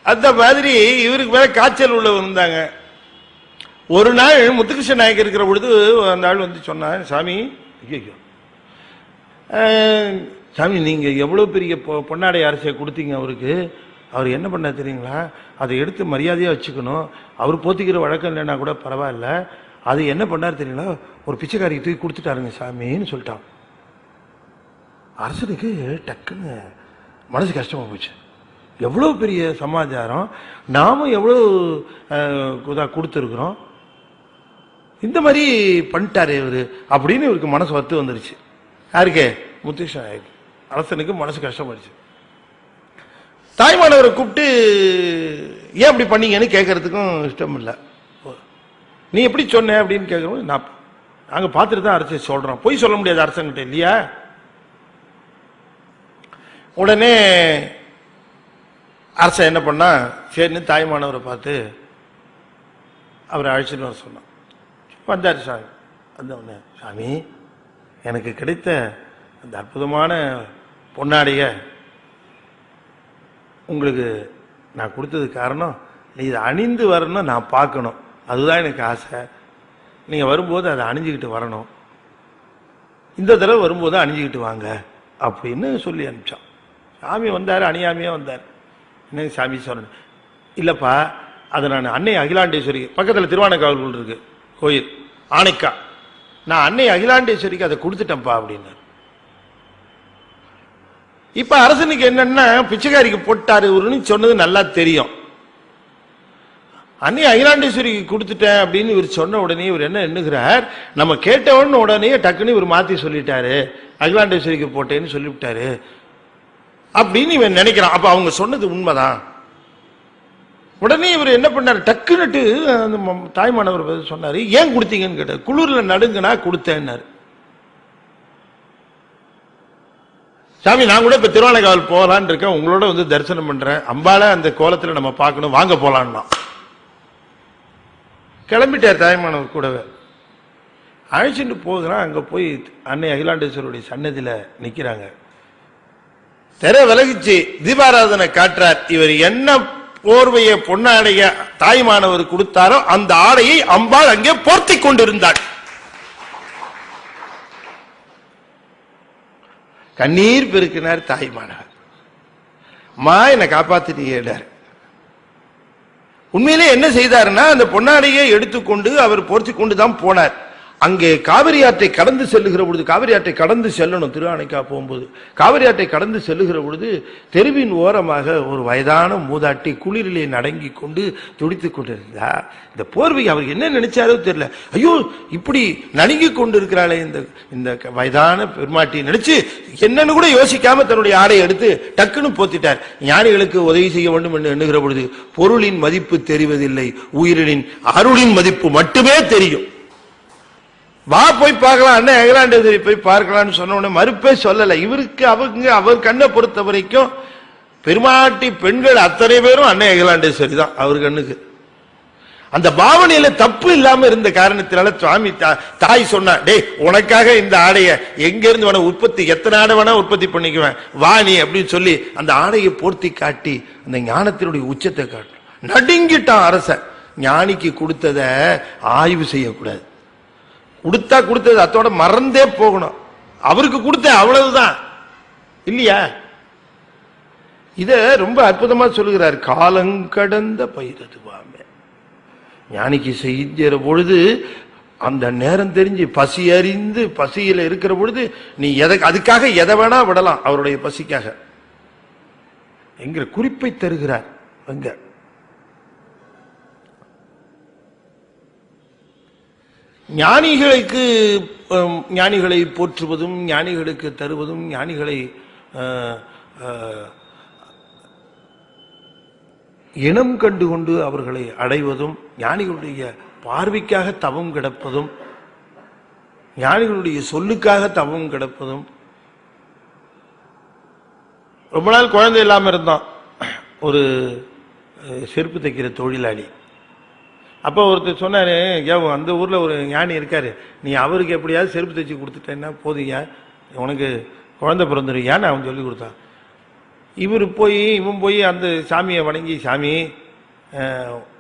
அந்த மாதிரி இவருக்கு மேல காய்ச்சல் உள்ளவர் இருந்தாங்க. ஒரு நாள் முத்துகிருஷ்ணன் நாயக்கர் இருக்கிற பொழுது அந்த ஆள் வந்து சொன்னார், சாமி ஐயோ சாமி நீங்க எவ்வளவு பெரிய பொன்னாடை அரசியை கொடுத்தீங்க அவருக்கு, அவர் என்ன பண்ண தெரியுங்களா, அதை எடுத்து மரியாதையா வச்சுக்கணும், அவர் போத்திக்கிற வழக்கம் இல்லைன்னா கூட பரவாயில்ல, அது என்ன பண்ணார் தெரியுங்களா, ஒரு பிச்சைக்காரிக்கு தூக்கி கொடுத்துட்டாருங்க சாமின்னு சொல்லிட்டான். அரசனுக்கு டக்குன்னு மனசு கஷ்டமா போச்சு. எவ்வளவு பெரிய சமாச்சாரம், நாமும் எவ்வளவு கொடுத்துருக்குறோம், இந்த மாதிரி பண்ணிட்டாரு இவரு அப்படின்னு இவருக்கு மனசு வத்து வந்துருச்சு. யாருக்கே, முத்துகிருஷ்ணன் நாயக்கு. அரசனுக்கு மனசு கஷ்டமாயிடுச்சு. தாய்மானவரை கூப்பிட்டு ஏன் அப்படி பண்ணீங்கன்னு கேட்கறதுக்கும் இஷ்டம் இல்லை. நீ எப்படி சொன்ன அப்படின்னு கேட்கறோம், நாங்க பார்த்துட்டு தான் அரசை சொல்றோம், போய் சொல்ல முடியாது அரசங்கிட்ட இல்லையா. உடனே அரசன் என்ன பண்ணா, சரின்னு தாய்மானவரை பார்த்து அவரை அழைச்சிட்டு வர சொன்னான். வந்தாரு சாமி. அந்த உடனே, சாமி எனக்கு கிடைத்த அந்த அற்புதமான பொன்னாடைய உங்களுக்கு நான் கொடுத்தது காரணம், நீ இதை அணிந்து வரணும், நான் பார்க்கணும், அதுதான் எனக்கு ஆசை. நீங்க வரும்போது அதை அணிஞ்சுக்கிட்டு வரணும், இந்த தடவை வரும்போது அணிஞ்சுக்கிட்டு வாங்க அப்படின்னு சொல்லி அனுப்பிச்சான். சாமி வந்தாரு, அணியாமையே வந்தார். என்ன சாமி சொன்ன, இல்லப்பா அதை நான் அன்னை அகிலாண்டேஸ்வரி பக்கத்தில் திருவானைக்காவல் இருக்கு கோயில் ஆனைக்கா, நான் அன்னை அகிலாண்டேஸ்வரிக்கு அதை கொடுத்துட்டேன்ப்பா அப்படின்னாரு. இப்ப அரசனுக்கு என்னன்னா, பிச்சைக்காரிக்கு போட்டாரு இவருன்னு சொன்னது நல்லா தெரியும். அன்னை அகிலாண்டேஸ்வரிக்கு கொடுத்துட்டேன் அப்படின்னு இவர் சொன்ன உடனே இவர் என்ன எண்ணுகிறார், நம்ம கேட்டவன்னு உடனே டக்குன்னு இவர் மாத்தி சொல்லிட்டாரு, அகிலாண்டேஸ்வரிக்கு போட்டேன்னு சொல்லிவிட்டாரு அப்படின்னு இவன் நினைக்கிறான். அப்ப அவங்க சொன்னது உண்மைதான். உடனே இவர் என்ன பண்ணாரு, டக்குன்னுட்டு அந்த தாய்மானவர் சொன்னாரு, ஏன் கொடுத்தீங்கன்னு கேட்டார். குளிர்ல நடுங்கனா கொடுத்தேன்னாரு. சாமி நான் கூட இப்ப திருவானைக்காவல் போகலான்னு இருக்கேன், உங்களோட வந்து தரிசனம் பண்றேன், அம்பால அந்த கோலத்துல நம்ம பார்க்கணும், வாங்க போலான்னா. கிளம்பிட்டார் தாய்மானவர் கூடவே. அழைச்சிட்டு போகிறான். அங்க போய் அன்னை அகிலாண்டேஸ்வருடைய சன்னதியில நிக்கிறாங்க. தெர விலகிச்சு தீபாராதனை காட்டுறார். இவர் என்ன போர்வைய பொன்னாடைய தாய்மானவர் கொடுத்தாரோ அந்த ஆடையை அம்பாள் அங்கே போர்த்தி கொண்டிருந்தாள். கண்ணீர் பெருக்கினார் தாய்மானவர். அம்மா என்னை காப்பாத்திட்டீங்கன்னார். உண்மையிலே என்ன செய்தாருன்னா அந்த பொன்னாடையை எடுத்துக்கொண்டு அவர் போர்த்தி கொண்டுதான் போனார். அங்கே காவிரி ஆற்றை கடந்து செல்லுகிற பொழுது, காவிரி ஆற்றை கடந்து செல்லணும் திருவானைக்கா போகும்போது, காவிரி ஆற்றை கடந்து செல்லுகிற பொழுது தெருவின் ஓரமாக ஒரு வயதான மூதாட்டி குளிரிலே நடுங்கி கொண்டு துடித்துக் கொண்டிருந்தா. இந்த போர்வை அவர் என்ன நினைச்சாரோ தெரியல. ஐயோ இப்படி நடுங்கி கொண்டு இருக்கிறாளே இந்த வயதான பெருமாட்டி நினைச்சு என்னன்னு கூட யோசிக்காம தன்னுடைய ஆடையை எடுத்து டக்குன்னு போத்திட்டார். ஞானிகளுக்கு உதவி செய்ய வேண்டும் என்று எண்ணுகிற பொழுது பொருளின் மதிப்பு தெரிவதில்லை, உயிரினின் அருளின் மதிப்பு மட்டுமே தெரியும். வா போய் பார்க்கலாம், அண்ணன் அகிலாண்டேஸ்வரி போய் பார்க்கலாம்னு சொன்ன உடனே மறுப்பே சொல்லல. இவருக்கு அவர் கண்ணை பொறுத்த வரைக்கும் பெருமாட்டி பெண்கள் அத்தனை பேரும் அண்ணன் அகிலாண்டேஸ்வரி தான் அவர் கண்ணுக்கு. அந்த பாவனையில தப்பு இல்லாம இருந்த காரணத்தினால சுவாமி தாய் சொன்னா, டே உனக்காக இந்த ஆடைய எங்க இருந்து வேணா உற்பத்தி, எத்தனை ஆடை வேணா உற்பத்தி பண்ணிக்குவேன், வா நீ அப்படின்னு சொல்லி அந்த ஆடையை போர்த்தி காட்டி அந்த ஞானத்தினுடைய உச்சத்தை காட்டும். நடுங்கிட்டான் அரசன். ஞானிக்கு கொடுத்தத ஆய்வு செய்யக்கூடாது. கொடுத்தது அத்தோட மறந்தே போகணும். அவருக்கு கொடுத்த அவ்வளவுதான் இல்லையா? இத ரொம்ப அற்புதமா சொல்லுகிறார். காலங்கடந்த பயிரதுவாமே. ஞானிக்கு செய்கிற பொழுது அந்த நேரம் தெரிஞ்சு பசி அறிந்து பசியில இருக்கிற பொழுது நீ அதுக்காக எதை வேணா விடலாம், அவருடைய பசிக்காக என்கிற குறிப்பை தருகிறார். அங்க ஞானிகளை போற்றுவதும் ஞானிகளுக்கு தருவதும் ஞானிகளை இனம் கண்டு கொண்டு அவர்களை அடைவதும் ஞானிகளுடைய பார்வைக்காக தவம் கிடப்பதும் ஞானிகளுடைய சொல்லுக்காக தவம் கிடப்பதும். ரொம்ப நாள் குழந்தை இல்லாம இருந்தான் ஒரு செருப்பு தைக்கிற தொழிலாளி. அப்போ ஒருத்தர் சொன்னாரு, அந்த ஊர்ல ஒரு ஞானி இருக்காரு, நீ அவருக்கு எப்படியாவது செருப்பு தைச்சு கொடுத்துட்டேன்னா போதியா, உனக்கு குழந்தை பிறந்துருக்கியான்னு அவன் சொல்லி கொடுத்தான். இவன் போய் அந்த சாமியை வணங்கி, சாமி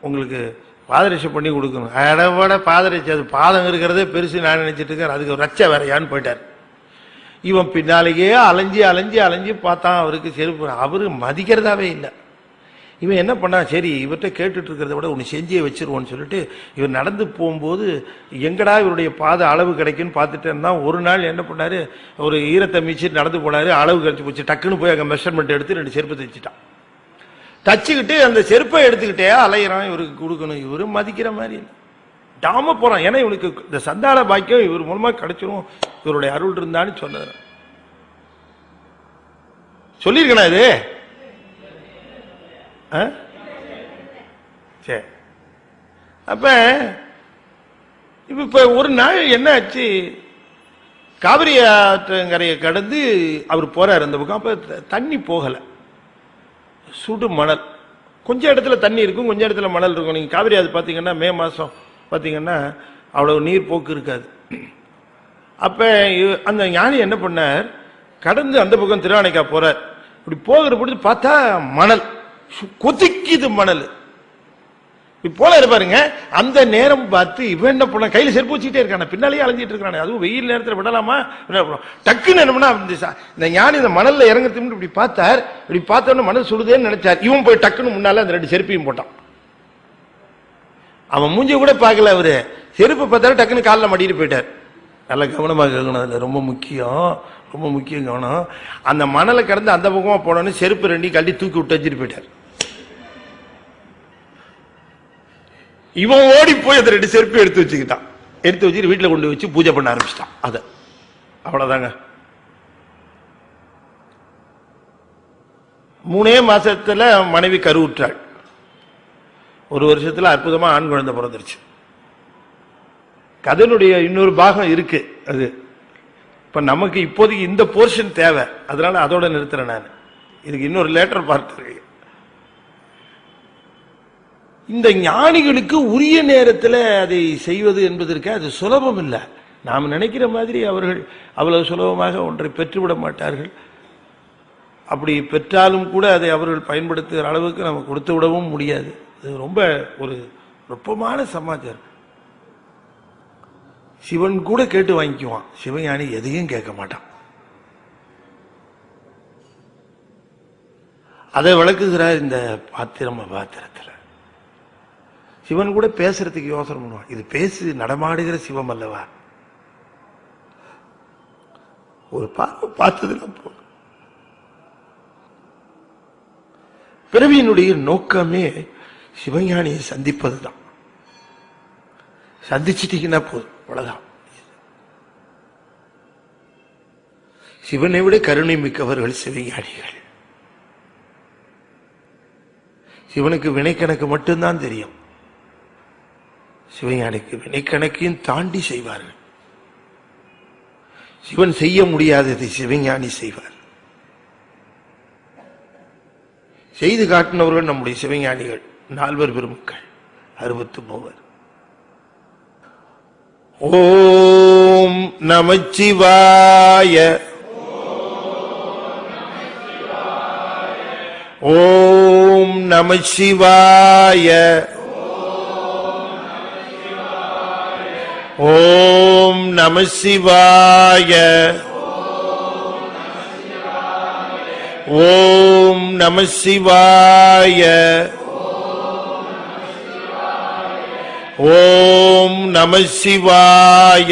உங்களுக்கு பாதரட்சை பண்ணி கொடுக்கணும். அடவோட பாதரட்சை, அது பாதம் இருக்கிறதே பெருசு நான் நினைச்சிட்டு இருக்கேன், அதுக்கு ரச்சை வேறையான்னு போயிட்டார். இவன் பின்னாலேயே அலைஞ்சி பார்த்தான், அவருக்கு செருப்பு அவரு மதிக்கிறதாவே இல்லை. இவன் என்ன பண்ணா, சரி இவர்கிட்ட கேட்டுட்டு இருக்கிறத விட ஒன்று செஞ்சே வச்சிருவோன்னு சொல்லிட்டு இவர் நடந்து போகும்போது எங்கடா இவருடைய பாத அளவு கிடைக்குன்னு பார்த்துட்டு இருந்தா. ஒரு நாள் என்ன பண்ணாரு, ஒரு ஈரத்தை மீச்சிட்டு நடந்து போனாரு, அளவு கிடைச்சி போச்சு. டக்குன்னு போய் அங்கே மெஷர்மெண்ட் எடுத்து 2 செருப்பு தைச்சிட்டான். தச்சுக்கிட்டு அந்த செருப்பை எடுத்துக்கிட்டே அலையிறான். இவருக்கு கொடுக்கணும், இவரு மதிக்கிற மாதிரி டாம போறான். ஏன்னா இவனுக்கு இந்த சந்தான பாக்கியம் இவர் மூலமா கிடைச்சிரும், இவருடைய அருள் இருந்தான்னு சொன்னார். சொல்லியிருக்கேனா இது? சரி. அப்ப இப்ப ஒரு நாள் என்ன ஆச்சு, காவிரி ஆற்றங்கரையை கடந்து அவர் போறாரு அந்த பக்கம். அப்ப தண்ணி போகல, சுடு மணல். கொஞ்சம் இடத்துல தண்ணி இருக்கும், கொஞ்சம் இடத்துல மணல் இருக்கும். நீங்க காவிரி அது பாத்தீங்கன்னா மே மாசம் பாத்தீங்கன்னா அவ்வளவு நீர் போக்கு இருக்காது. அப்ப அந்த ஞானி என்ன பண்ணார், கடந்து அந்த பக்கம் திருவானைக்கா போறார். இப்படி போகிற பொழுது பார்த்தா மணல் கொதிக்குது, மணல் போல இருப்பாருங்க. அந்த நேரம் பார்த்து இவன் என்ன பண்ண, கையில செருப்பு வச்சுட்டே இருக்கான, பின்னாலேயே அலைஞ்சிட்டு இருக்கானே, அதுவும் வெயில் நேரத்தில் விடலாமா? டக்குன்னு என்ன பண்ணா, இந்த ஞானி இந்த மணல்ல இறங்குறதுக்கு இப்படி பார்த்தார். இப்படி பார்த்தோன்னு மணல் சுடுதேன்னு நினைச்சார். இவன் போய் டக்குன்னு முன்னால அந்த 2 செருப்பையும் போட்டான். அவன் மூஞ்சி கூட பார்க்கல. அவரு செருப்பு பார்த்தாரு, டக்குன்னு காலில் மாட்டிட்டு போயிட்டார். நல்லா கவனமாக கேட்கணும், அதுல ரொம்ப முக்கியம் கவனம். அந்த மணலை கடந்து அந்த பக்கமா போனோன்னு செருப்பு 2 கழட்டி தூக்கி விட்டு வச்சுட்டு போயிட்டார். இவன் ஓடி போய் அந்த 2 செருப்பு எடுத்து வச்சுக்கிட்டான். எடுத்து வச்சுட்டு வீட்டில் கொண்டு வச்சு பூஜை பண்ண ஆரம்பிச்சிட்டான். அத அவ்வளவுதாங்க. 3 மாசத்துல மனைவி கருவுற்றாள். 1 வருஷத்துல அற்புதமா ஆண் குழந்தை பிறந்துருச்சு. கதையினுடைய இன்னொரு பாகம் இருக்கு. அது இப்ப நமக்கு இப்போதைக்கு இந்த போர்ஷன் தேவை, அதனால அதோட நிறுத்துறேன் நான். இதுக்கு இன்னொரு லேட்டர் பார்த்து, இந்த ஞானிகளுக்கு உரிய நேரத்தில் அதை செய்வது என்பதற்கு அது சுலபம் இல்லை. நாம் நினைக்கிற மாதிரி அவர்கள் அவ்வளவு சுலபமாக ஒன்றை பெற்றுவிட மாட்டார்கள். அப்படி பெற்றாலும் கூட அதை அவர்கள் பயன்படுத்துகிற அளவுக்கு நம்ம கொடுத்து விடவும் முடியாது. இது ரொம்ப ஒரு நுட்பமான சமாச்சாரம். சிவன் கூட கேட்டு வாங்கிக்குவான், சிவஞானி எதையும் கேட்க மாட்டான். அதை விளக்குகிறார் இந்த பாத்திரத்தில். சிவன் கூட பேசுறதுக்கு யோசனை பண்ணுவான். இது பேசி நடமாடுகிற சிவம் அல்லவா, ஒரு பார்வை பார்த்ததுல போதும். பிறவியினுடைய நோக்கமே சிவஞானியை சந்திப்பதுதான். சந்திச்சிட்டீங்கன்னா போதும், அவ்வளவுதான். சிவனை விட கருணை மிக்கவர்கள் சிவஞானிகள். சிவனுக்கு வினைக்கணக்கு மட்டும்தான் தெரியும், சிவஞானிக்கு வினைக்கணக்கையும் தாண்டி செய்வார்கள். சிவன் செய்ய முடியாததை சிவஞானி செய்வார். செய்து காட்டினவர்கள் நம்முடைய சிவஞானிகள் 4 பெருமக்கள் 63. ஓம் நமச்சிவாய. ஓம் நமச்சிவாய. ஓம் நமசிவாய. ஓம் நமசிவாய. ஓம் நமசிவாய.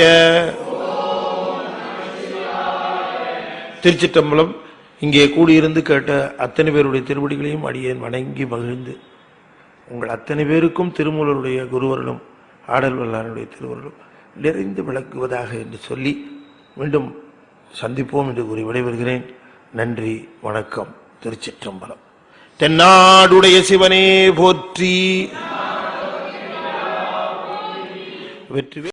திருச்சிற்றம்பலம். இங்கே கூடியிருந்து கேட்ட அத்தனை பேருடைய திருவடிகளையும் அடியேன் வணங்கி மகிழ்ந்து, உங்கள் அத்தனை பேருக்கும் திருமூலருடைய குருவர்களும் ஆடல் வல்லாருடைய திருவருளும் நிறைந்து விளக்குவதாக என்று சொல்லி மீண்டும் சந்திப்போம் என்று கூறி விடைபெறுகிறேன். நன்றி, வணக்கம். திருச்சிற்றம்பலம். தென்னாடுடைய சிவனே போற்றி. வெற்றி.